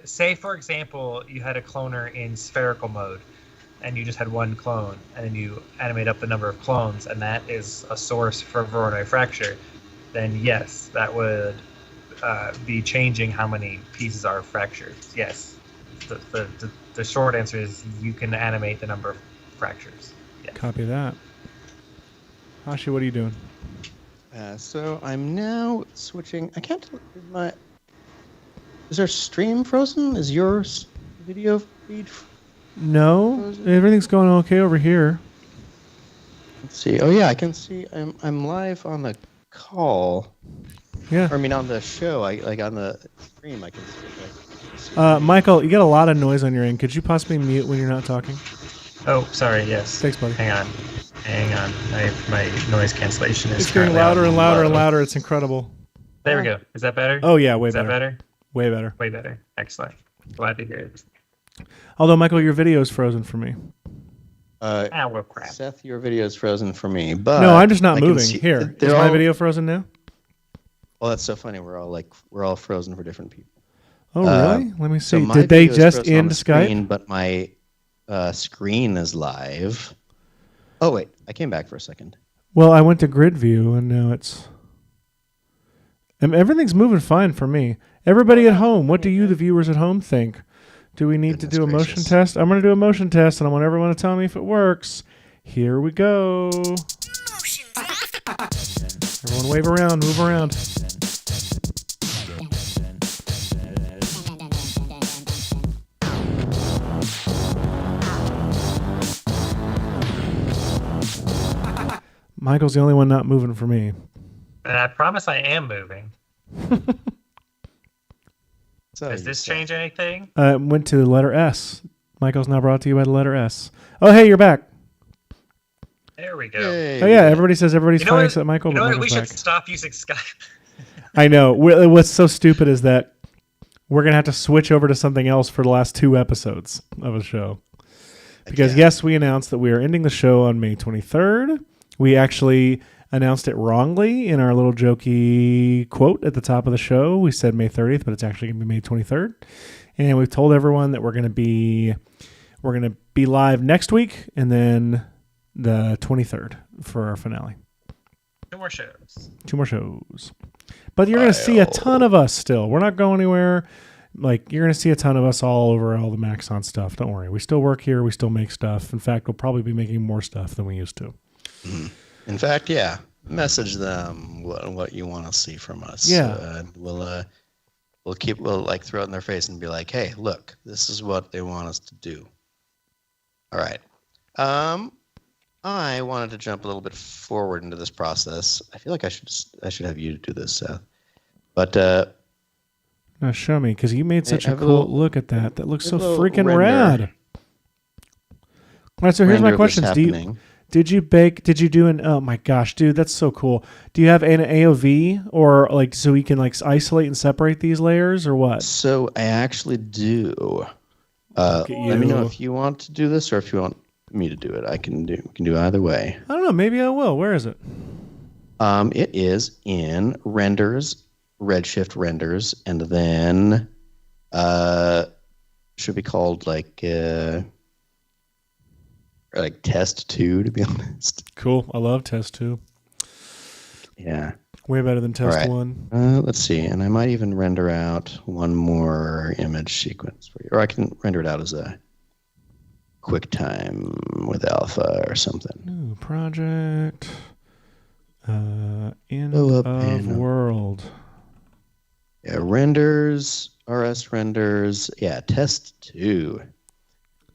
say for example you had a cloner in spherical mode, and you just had one clone, and then you animate up the number of clones, and that is a source for Voronoi fracture. Then yes, that would be changing how many pieces are fractured. Yes. The short answer is you can animate the number of fractures. Yes. Copy that. Hashi, what are you doing? So I'm now switching. I can't tell. Is our stream frozen? Is your video feed No, frozen? everything's going okay over here. Let's see. Oh yeah, I can see. I'm live on the call. Yeah. Or, I mean, on the show. Like on the stream, I can see. Michael, you got a lot of noise on your end. Could you possibly mute when you're not talking? Oh, sorry. Yes. Thanks, buddy. Hang on. My noise cancellation is It's getting louder and louder and louder. It's incredible. There we go. Is that better? Oh yeah, way better. Is that better? Way better. Way better. Excellent. Glad to hear it. Although, Michael, your video is frozen for me. Well, crap. Seth, your video is frozen for me, but No, I'm just not I can moving. see- Here, they're is my all- video frozen now? Well, that's so funny. We're all frozen for different people. Oh, really? Let me So see. my Did they video is just frozen on end the Skype? screen, but my screen is live. Oh wait, I came back for a second. Well, I went to grid view, and now it's... everything's moving fine for me. Everybody at home, what do you, the viewers at home, think? Do we need to do a motion test? I'm going to do a motion test, and I want everyone to tell me if it works. Here we go. Everyone wave around, move around. Michael's the only one not moving for me. And I promise I am moving. So Does this change anything? Went to the letter S. Michael's now brought to you by the letter S. Oh, hey, you're back. There we go. Oh, yeah, everybody says everybody's fine except Michael. You know but what? We Michael's should back. stop using Skype. I know. What's so stupid is that we're going to have to switch over to something else for the last 2 episodes of a show. Because, yes, we announced that we are ending the show on May 23rd. We actually announced it wrongly in our little jokey quote at the top of the show. We said May 30th, but it's actually going to be May 23rd. And we've told everyone that we're going to be We're going to be live next week and then the 23rd for our finale. 2 more shows. 2 more shows. But you're going to see a ton of us still. We're not going anywhere. Like, you're going to see a ton of us all over all the Maxon stuff. Don't worry. We still work here. We still make stuff. In fact, we'll probably be making more stuff than we used to. In fact, yeah. Message them what you want to see from us. Yeah. We'll like throw it in their face and be like, hey, look, this is what they want us to do. All right. I wanted to jump a little bit forward into this process. I feel like I should have you do this, Seth. But now show me, because you made such a cool look at that. That looks so freaking render. rad. All right, so here's my questions. Did you do an, oh my gosh, dude, that's so cool. Do you have an AOV or like, so we can like isolate and separate these layers or what? So I actually do. Let me know if you want to do this or if you want me to do it. I can do either way. I don't know. Maybe I will. Where is it? It is in renders, Redshift renders, and then should be called like test 2, to be honest. Cool. I love test 2. Yeah. Way better than test right. 1. Let's see. And I might even render out one more image sequence for you. Or I can render it out as a QuickTime with alpha or something. New project. End of world. Yeah, renders, RS renders. Yeah, test 2.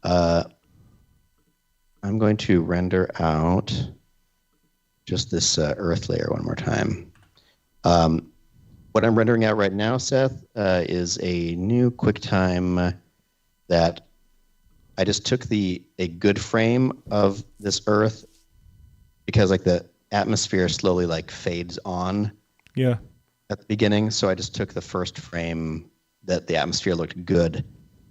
I'm going to render out just this earth layer one more time. What I'm rendering out right now, Seth, is a new QuickTime that I just took a good frame of this earth because like the atmosphere slowly like fades on. Yeah. At the beginning, so I just took the first frame that the atmosphere looked good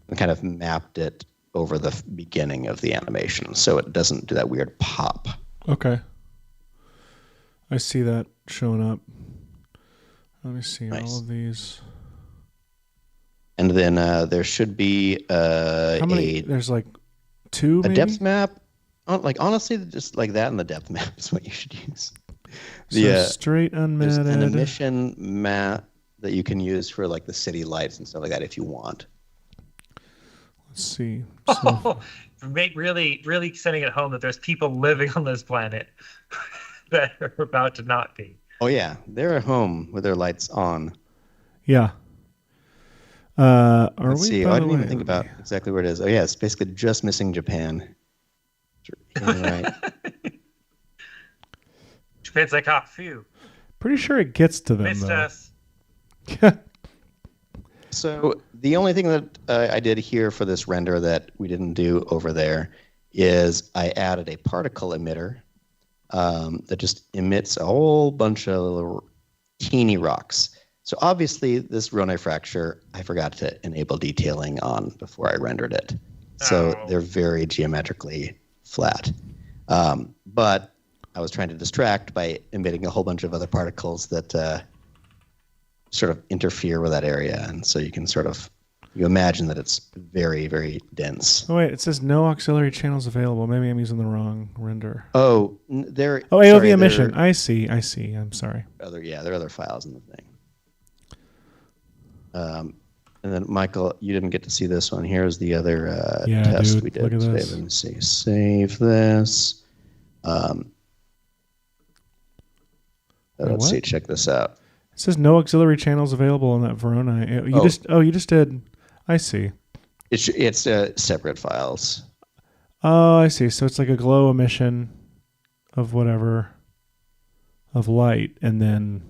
and kind of mapped it over the beginning of the animation, so it doesn't do that weird pop. Okay. I see that showing up. Let me see all of these. And then there should be how many? There's like 2, maybe? A depth map. Like honestly, just like that and the depth map is what you should use. So straight unmatted. There's an emission map that you can use for like the city lights and stuff like that if you want. Let's see. So, really setting it home that there's people living on this planet that are about to not be. Oh yeah, they're at home with their lights on. Yeah. Let's see. I didn't even think about exactly where it is. Oh yeah, it's basically just missing Japan. Right. Japan's like, phew. Pretty sure it gets to them. Missed us. So the only thing that I did here for this render that we didn't do over there is I added a particle emitter that just emits a whole bunch of little teeny rocks. So obviously this Rhone fracture, I forgot to enable detailing on before I rendered it. So they're very geometrically flat. But I was trying to distract by emitting a whole bunch of other particles that sort of interfere with that area. And so you can you imagine that it's very, very dense. Oh, wait, it says no auxiliary channels available. Maybe I'm using the wrong render. Oh, AOV emission. I see. I'm sorry. There are other files in the thing. And then, Michael, you didn't get to see this one. Here's the other test we did. Look at this. Let me see. Save this. Let's see. Check this out. It says no auxiliary channels available on that Verona. You just did. I see. It's separate files. Oh, I see. So it's like a glow emission of whatever of light, and then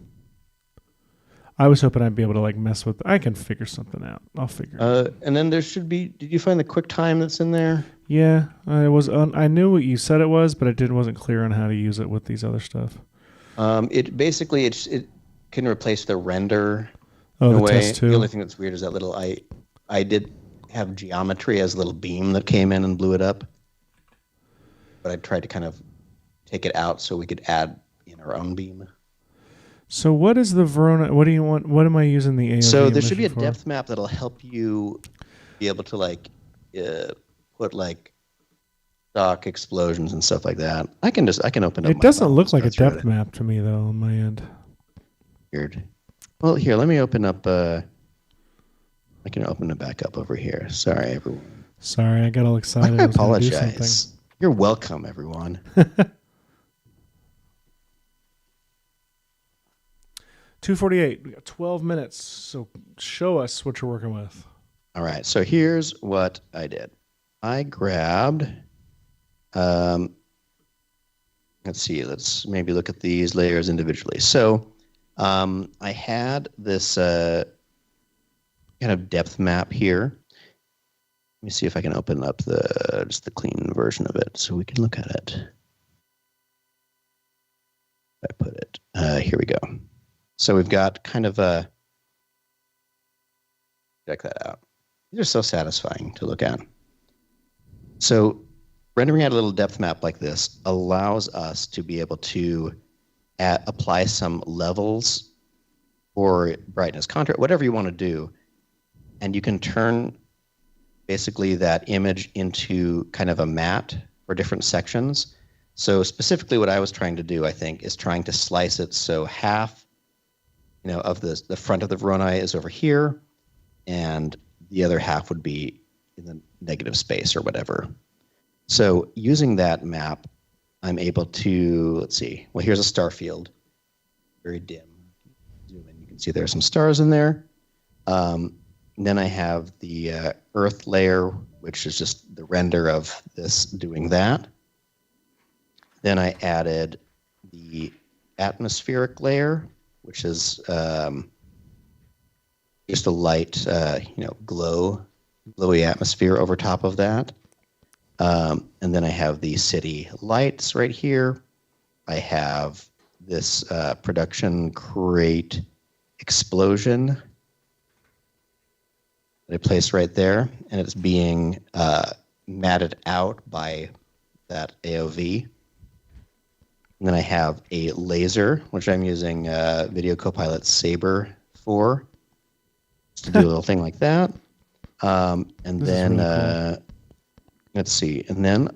I was hoping I'd be able to like mess with. I can figure something out. I'll figure. And then there should be. Did you find the QuickTime that's in there? Yeah, I was. I knew what you said it was, but it wasn't clear on how to use it with these other stuff. It basically it can replace the render. Oh, in a the way. test 2. The only thing that's weird is that little I did have geometry as a little beam that came in and blew it up, but I tried to kind of take it out so we could add in our own beam. So what is the Verona? What do you want? What am I using the AOV So there should be a for? depth map that'll help you be able to put like stock explosions and stuff like that. I can open up. It doesn't look like a depth map to me though on my end. Weird. Well, here, let me open up. I can open it back up over here. Sorry, everyone. Sorry, I got all excited. I was gonna do apologize. something. You're welcome, everyone. 2:48. We got 12 minutes. So show us what you're working with. All right. So here's what I did. I grabbed. Let's see. Let's maybe look at these layers individually. So I had this kind of depth map here. Let me see if I can open up just the clean version of it so we can look at it. I put it. Here we go. So we've got kind of a. Check that out. These are so satisfying to look at. So rendering out a little depth map like this allows us to be able to apply some levels or brightness, contrast, whatever you want to do. And you can turn basically that image into kind of a matte for different sections. So specifically what I was trying to do, I think, is trying to slice it so half, of the front of the Voronoi is over here, and the other half would be in the negative space or whatever. So using that map, I'm able to, let's see, well, here's a star field, very dim. Zoom in, you can see there are some stars in there. Then I have the Earth layer, which is just the render of this doing that. Then I added the atmospheric layer, which is just a light, glowy atmosphere over top of that. And then I have the city lights right here. I have this production crate explosion that I placed right there, and it's being matted out by that AOV. And then I have a laser, which I'm using Video Copilot Saber for, just to do a little thing like that. And This then, is really cool. let's see, and then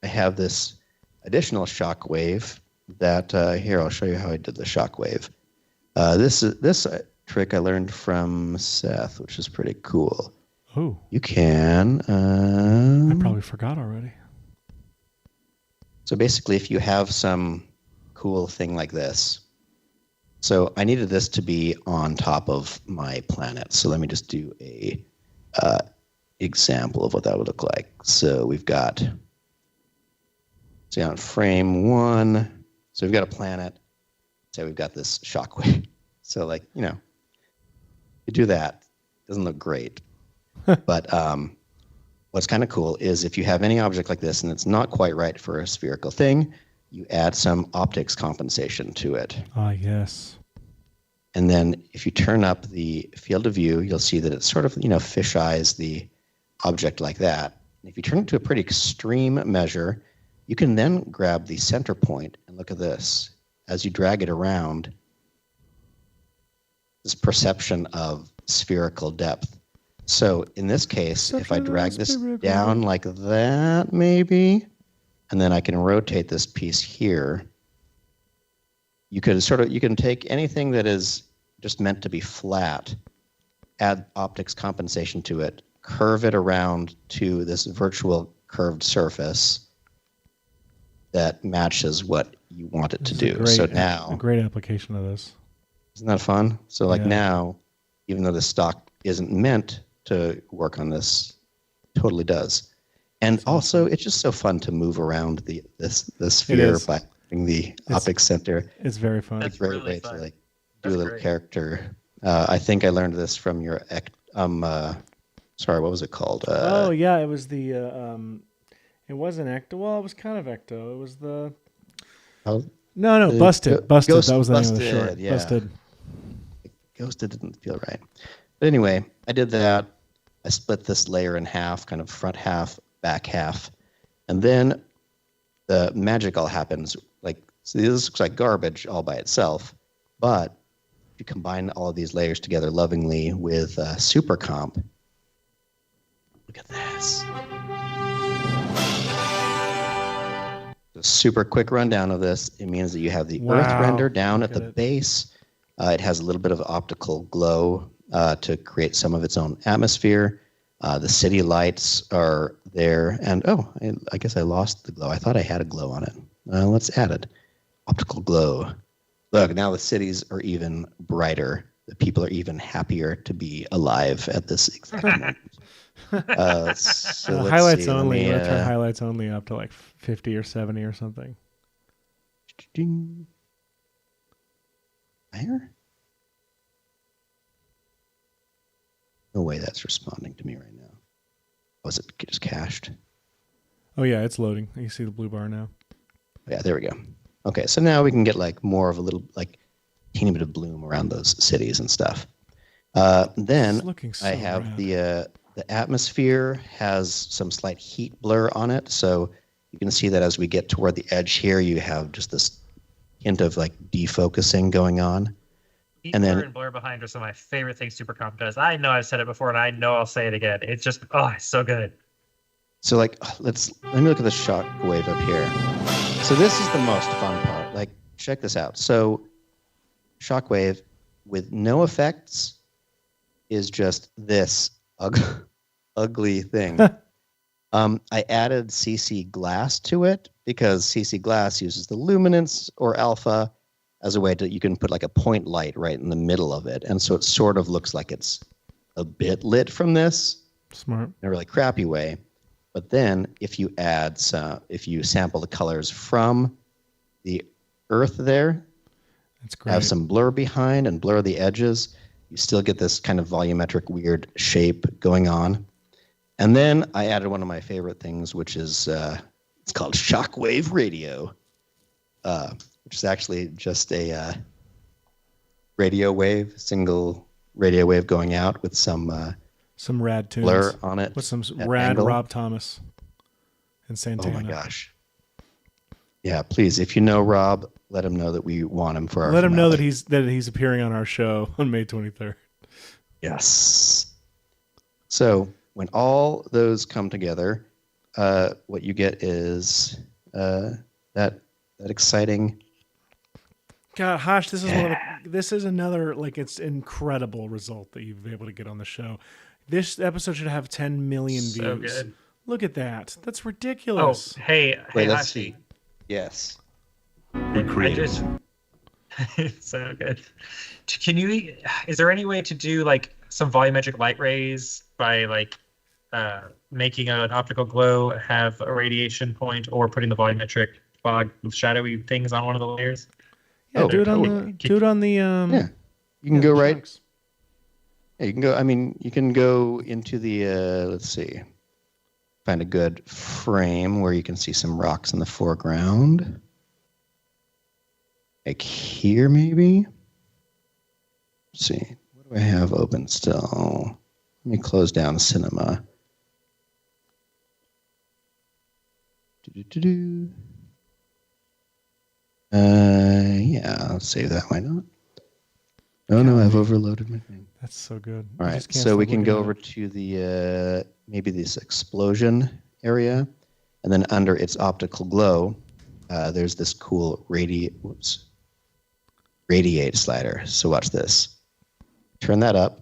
I have this additional shockwave that, here, I'll show you how I did the shockwave. This trick I learned from Seth, which is pretty cool. Oh. You can... I probably forgot already. So basically, if you have some cool thing like this, so I needed this to be on top of my planet. So let me just do a example of what that would look like. So we've got, see on frame 1, so we've got a planet. So we've got this shockwave. So like, you do that. Doesn't look great. But what's kind of cool is if you have any object like this and it's not quite right for a spherical thing, you add some optics compensation to it. Ah, yes. And then if you turn up the field of view, you'll see that it sort of, fish eyes the object like that. And if you turn it to a pretty extreme measure, you can then grab the center point and look at this. As you drag it around, this perception of spherical depth. So in this case, if I drag this down like that, maybe, and then I can rotate this piece here, you can take anything that is just meant to be flat, add optics compensation to it, curve it around to this virtual curved surface that matches what you want it to do. So now, a great application of this. Isn't that fun? So like now, even though the stock isn't meant to work on this, totally does. And also, it's just so fun to move around the sphere by having the optics center. It's very fun. It's a great way to like do a little character. I think I learned this from your sorry, what was it called? Oh yeah, it was the it wasn't Ecto. Well, it was kind of Ecto. It was the no, Busted. Busted. Ghost That was the name of Busted, the short. yeah. Busted. Ghosted didn't feel right. But anyway, I did that. I split this layer in half, kind of front half, back half. And then the magic all happens. Like, see, this looks like garbage all by itself. But if you combine all of these layers together lovingly with super comp, Look at this. A super quick rundown of this. It means that you have the Earth render down at the base. It has a little bit of optical glow to create some of its own atmosphere. The city lights are there. And I guess I lost the glow. I thought I had a glow on it. Let's add it. Optical glow. Look, now the cities are even brighter. The people are even happier to be alive at this exact moment. So highlights only. Let's turn highlights only up to like 50 or 70 or something. Where? No way that's responding to me right now. Was it just cached? Oh yeah, it's loading. You see the blue bar now. Yeah, there we go. Okay, so now we can get like more of a little like teeny bit of bloom around those cities and stuff. Then I have the atmosphere has some slight heat blur on it, so you can see that as we get toward the edge here, you have just this hint of like defocusing going on. Heat blur and blur behind are some of my favorite things Supercomp does. I know I've said it before, and I know I'll say it again. It's just it's so good. So like, let me look at the shock wave up here. So this is the most fun part. Like, check this out. So shockwave with no effects is just this ugly thing. I added CC glass to it because CC glass uses the luminance or alpha as a way to, you can put like a point light right in the middle of it. And so it sort of looks like it's a bit lit from this. Smart. In a really crappy way. But then if you if you sample the colors from the earth there, that's great. Have some blur behind and blur the edges, you still get this kind of volumetric weird shape going on. And then I added one of my favorite things, which is it's called shockwave radio, which is actually just a radio wave, single radio wave going out with some rad tunes blur on it with some rad angle. Rob Thomas and Santana. Oh my gosh! Yeah, please, if you know Rob, let him know that we want him for our. Let him know that he's appearing on our show on May 23rd. Yes. So when all those come together, what you get is that exciting. God, Hash, this is another it's incredible result that you've been able to get on the show. This episode should have 10 million views. So good. Look at that. That's ridiculous. Oh, hey, let's Hashi. see. Yes. Recreate. So good. Is there any way to do like some volumetric light rays by making an optical glow have a radiation point, or putting the volumetric fog shadowy things on one of the layers? Yeah, do it on the yeah. You can go right. Chunks. Yeah, you can go. I mean, you can go into the. Let's see. Find a good frame where you can see some rocks in the foreground. Like here, maybe. Let's see. What do I have open still? Let me close down cinema. Yeah, I'll save that. Why not? Oh no, I've overloaded my thing. That's so good. All right, so we can go over to the maybe this explosion area, and then under its optical glow, there's this cool radiate slider. So watch this. Turn that up,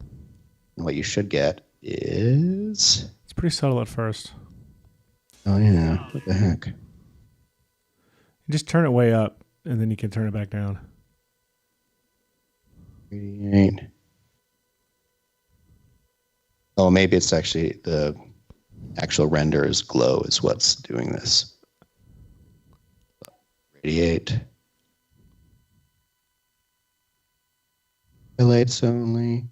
and what you should get is it's pretty subtle at first. Oh yeah, what the heck? You just turn it way up, and then you can turn it back down. Radiate. Oh, maybe it's actually the actual render's glow is what's doing this. Radiate. Highlights only.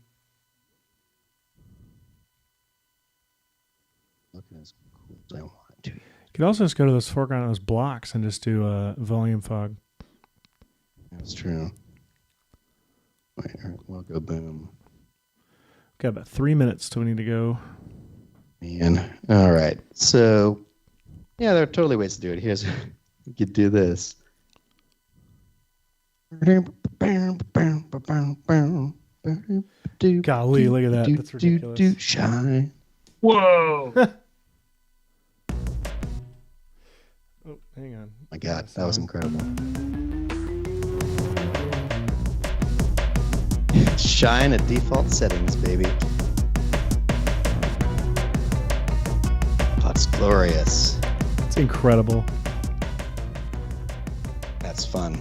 Looking as cool as I want it to. You could also just go to those foreground, those blocks, and just do a volume fog. That's true. Wait, we'll go boom. Got about 3 minutes till we need to go. Man. All right. So, yeah, there are totally ways to do it. You could do this. Golly, look at that. That's ridiculous. Shine. Whoa! Oh, hang on. My God, that was incredible. Shine at default settings, baby. That's glorious. It's incredible. That's fun.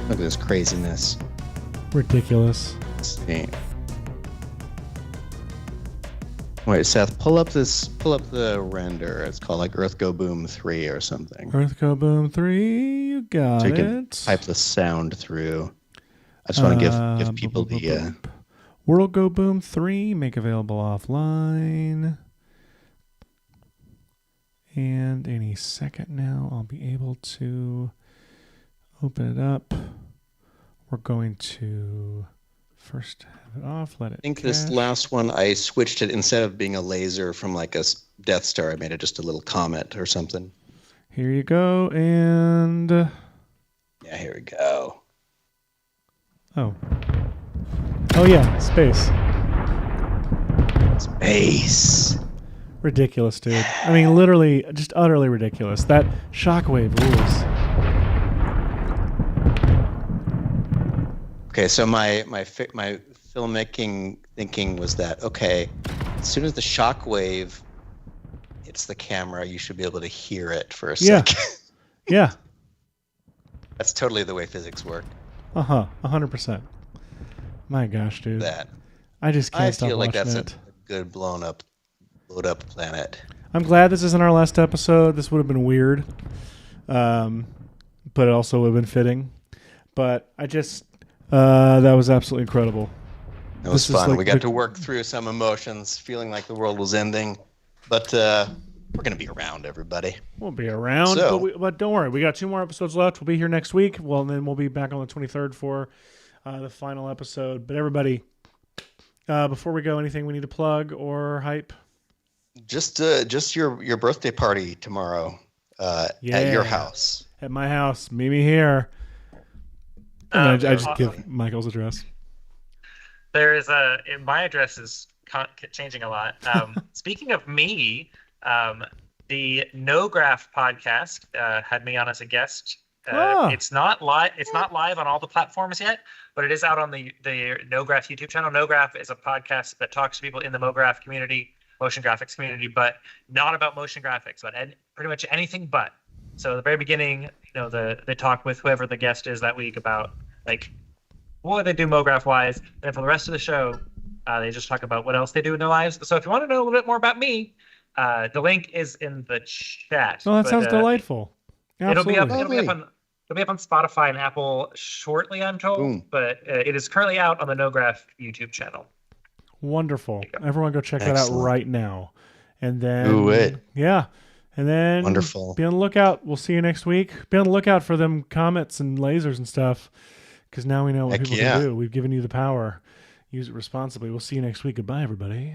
Look at this craziness. Ridiculous. Let's see. Wait, Seth, pull up the render. It's called like Earth Go Boom 3 or something. Earth Go Boom 3, you got So you it. can type the sound through. I just want to give people the World Go Boom 3, make available offline. And any second now, I'll be able to open it up. We're going to first have it off, let it I think this cache. last one, I switched it instead of being a laser from like a Death Star, I made it just a little comet or something. Here you go, and... Yeah, here we go. Oh. Oh yeah, space. Space. Ridiculous, dude. I mean, literally, just utterly ridiculous. That shockwave rules. Okay, so my filmmaking thinking was that, okay, as soon as the shockwave hits the camera, you should be able to hear it for a second. Yeah. That's totally the way physics work. 100%. My gosh, dude. That. I just can't stop I feel like watching that's it. a good blowed up planet. I'm glad this isn't our last episode. This would have been weird. But it also would have been fitting. But I just... that was absolutely incredible. It was This is fun. like We got to work through some emotions, feeling like the world was ending. But we're going to be around, everybody. We'll be around, So- but don't worry. We got 2 more episodes left. We'll be here next week. Well, then we'll be back on the 23rd for the final episode. But everybody, before we go, anything we need to plug or hype? Just your birthday party tomorrow at your house. At my house. Meet me here. I just give Michael's address. There is my address is changing a lot. Speaking of me, the No Graph podcast had me on as a guest. It's not live. It's not live on all the platforms yet, but it is out on the No Graph YouTube channel. No Graph is a podcast that talks to people in the MoGraph community, motion graphics community, but not about motion graphics, but pretty much anything but. So at the very beginning, they talk with whoever the guest is that week about like what they do MoGraph wise, and for the rest of the show, they just talk about what else they do in their lives. So if you want to know a little bit more about me, the link is in the chat. Oh, that sounds delightful. Absolutely. It'll be up on Spotify and Apple shortly, I'm told. Boom. But it is currently out on the No Graph YouTube channel. Wonderful. Everyone go check that out right now. And then Do it. Yeah. And then Wonderful. Be on the lookout. We'll see you next week. Be on the lookout for them comets and lasers and stuff. Because now we know what Heck people yeah. can do. We've given you the power. Use it responsibly. We'll see you next week. Goodbye, everybody.